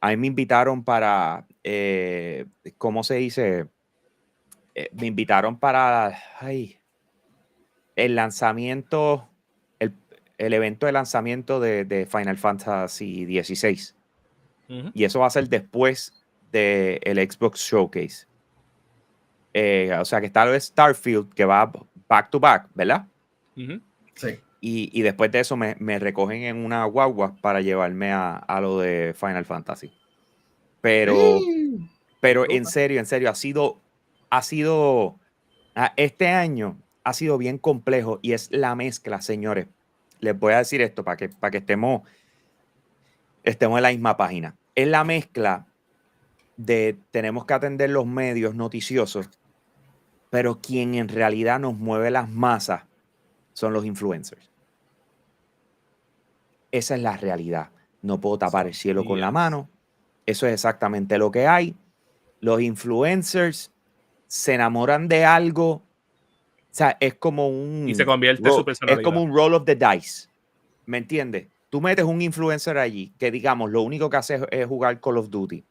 A mí me invitaron para, ¿cómo se dice? Me invitaron para el lanzamiento, el, el evento de lanzamiento de Final Fantasy XVI. Y eso va a ser después del Xbox Showcase. O sea que está lo de Starfield, que va back to back, ¿verdad? Sí. Y después de eso me recogen en una guagua para llevarme a lo de Final Fantasy. Pero en serio, este año ha sido bien complejo y es la mezcla, señores. Les voy a decir esto para que estemos en la misma página. Es la mezcla de tenemos que atender los medios noticiosos, pero quien en realidad nos mueve las masas son los influencers. Esa es la realidad. No puedo tapar el cielo con la mano. Eso es exactamente lo que hay. Los influencers se enamoran de algo. O sea, es como un... Y se convierte en su personalidad. Es como un roll of the dice. ¿Me entiendes? Tú metes un influencer allí que, digamos, lo único que hace es jugar Call of Duty.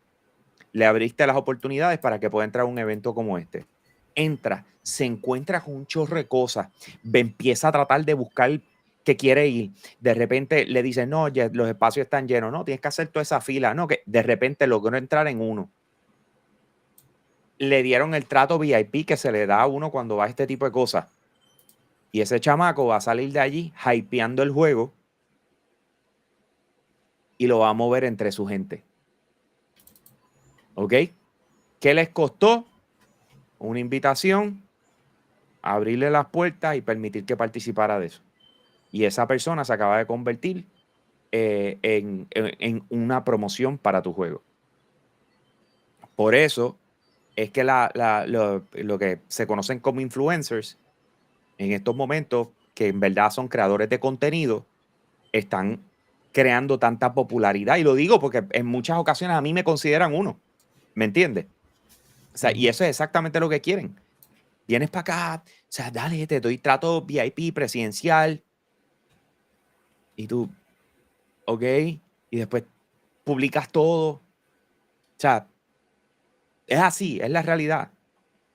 Le abriste las oportunidades para que pueda entrar a un evento como este. Entra, se encuentra con un chorro de cosas, empieza a tratar de buscar que quiere ir. De repente le dicen, no, ya los espacios están llenos. No, tienes que hacer toda esa fila. No, que de repente logró entrar en uno. Le dieron el trato VIP que se le da a uno cuando va a este tipo de cosas. Y ese chamaco va a salir de allí hypeando el juego y lo va a mover entre su gente. ¿Ok? ¿Qué les costó? Una invitación, abrirle las puertas y permitir que participara de eso. Y esa persona se acaba de convertir en una promoción para tu juego. Por eso es que lo que se conocen como influencers en estos momentos, que en verdad son creadores de contenido, están creando tanta popularidad. Y lo digo porque en muchas ocasiones a mí me consideran uno. ¿Me entiendes? O sea, y eso es exactamente lo que quieren. Vienes para acá, o sea, dale, te doy trato VIP presidencial. Y tú, ok, y después publicas todo. O sea, es así, es la realidad.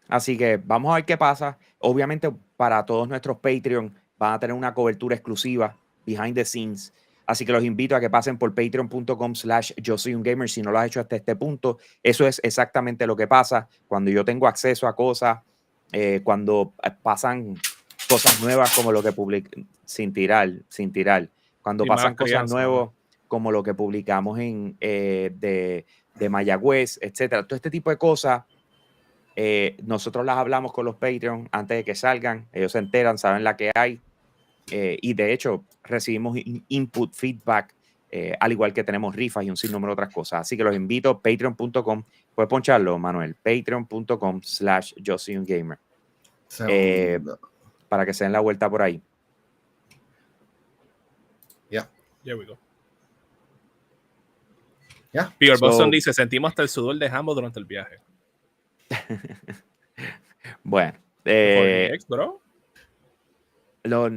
Así que vamos a ver qué pasa. Obviamente, para todos nuestros Patreon van a tener una cobertura exclusiva, behind the scenes. Así que los invito a que pasen por patreon.com/yosoyungamer si no lo has hecho hasta este punto. Eso es exactamente lo que pasa cuando yo tengo acceso a cosas, cuando pasan cosas nuevas como lo que publican, sin tirar. Cuando pasan cosas nuevas como lo que publicamos de Mayagüez, etcétera. Todo este tipo de cosas. Nosotros las hablamos con los Patreon antes de que salgan, ellos se enteran, saben la que hay, y de hecho recibimos input, feedback, al igual que tenemos rifas y un sinnúmero de otras cosas. Así que los invito, patreon.com, puedes poncharlo, Manuel, patreon.com/yosoyungamer, para que se den la vuelta por ahí. There we go. Yeah. Peter Boston dice, sentimos hasta el sudor de Hambo durante el viaje. Bueno, bro. Ya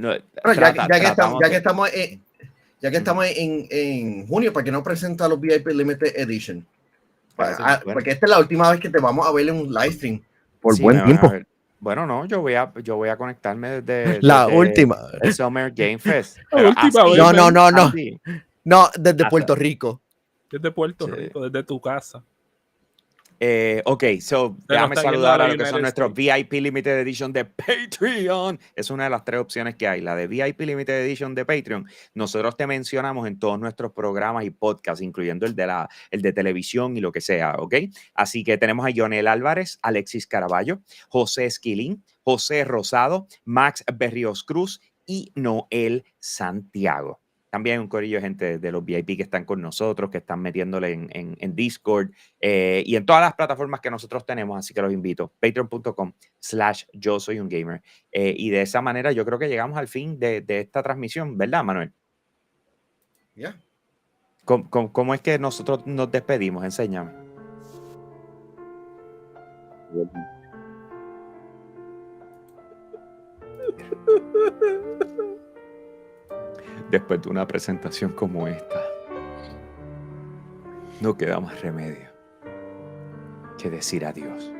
que estamos en junio, ¿para qué no presenta los VIP Limited Edition? Porque esta es la última vez que te vamos a ver en un live stream por buen tiempo. Bueno, no, yo voy a conectarme desde última. el Summer Game Fest. No, desde Puerto Rico. Desde Puerto Rico, desde tu casa. Ok, déjame saludar a los que son nuestros VIP Limited Edition de Patreon. Es una de las 3 opciones que hay. La de VIP Limited Edition de Patreon. Nosotros te mencionamos en todos nuestros programas y podcasts, incluyendo el de televisión y lo que sea, ¿ok? Así que tenemos a Jonel Álvarez, Alexis Caraballo, José Esquilín, José Rosado, Max Berrios Cruz y Noel Santiago. También un corillo de gente de los VIP que están con nosotros, que están metiéndole en Discord y en todas las plataformas que nosotros tenemos. Así que los invito. Patreon.com/yosoyungamer. Y de esa manera yo creo que llegamos al fin de esta transmisión, ¿verdad, Manuel? Ya. ¿Cómo es que nosotros nos despedimos? Enséñame. Después de una presentación como esta, no queda más remedio que decir adiós.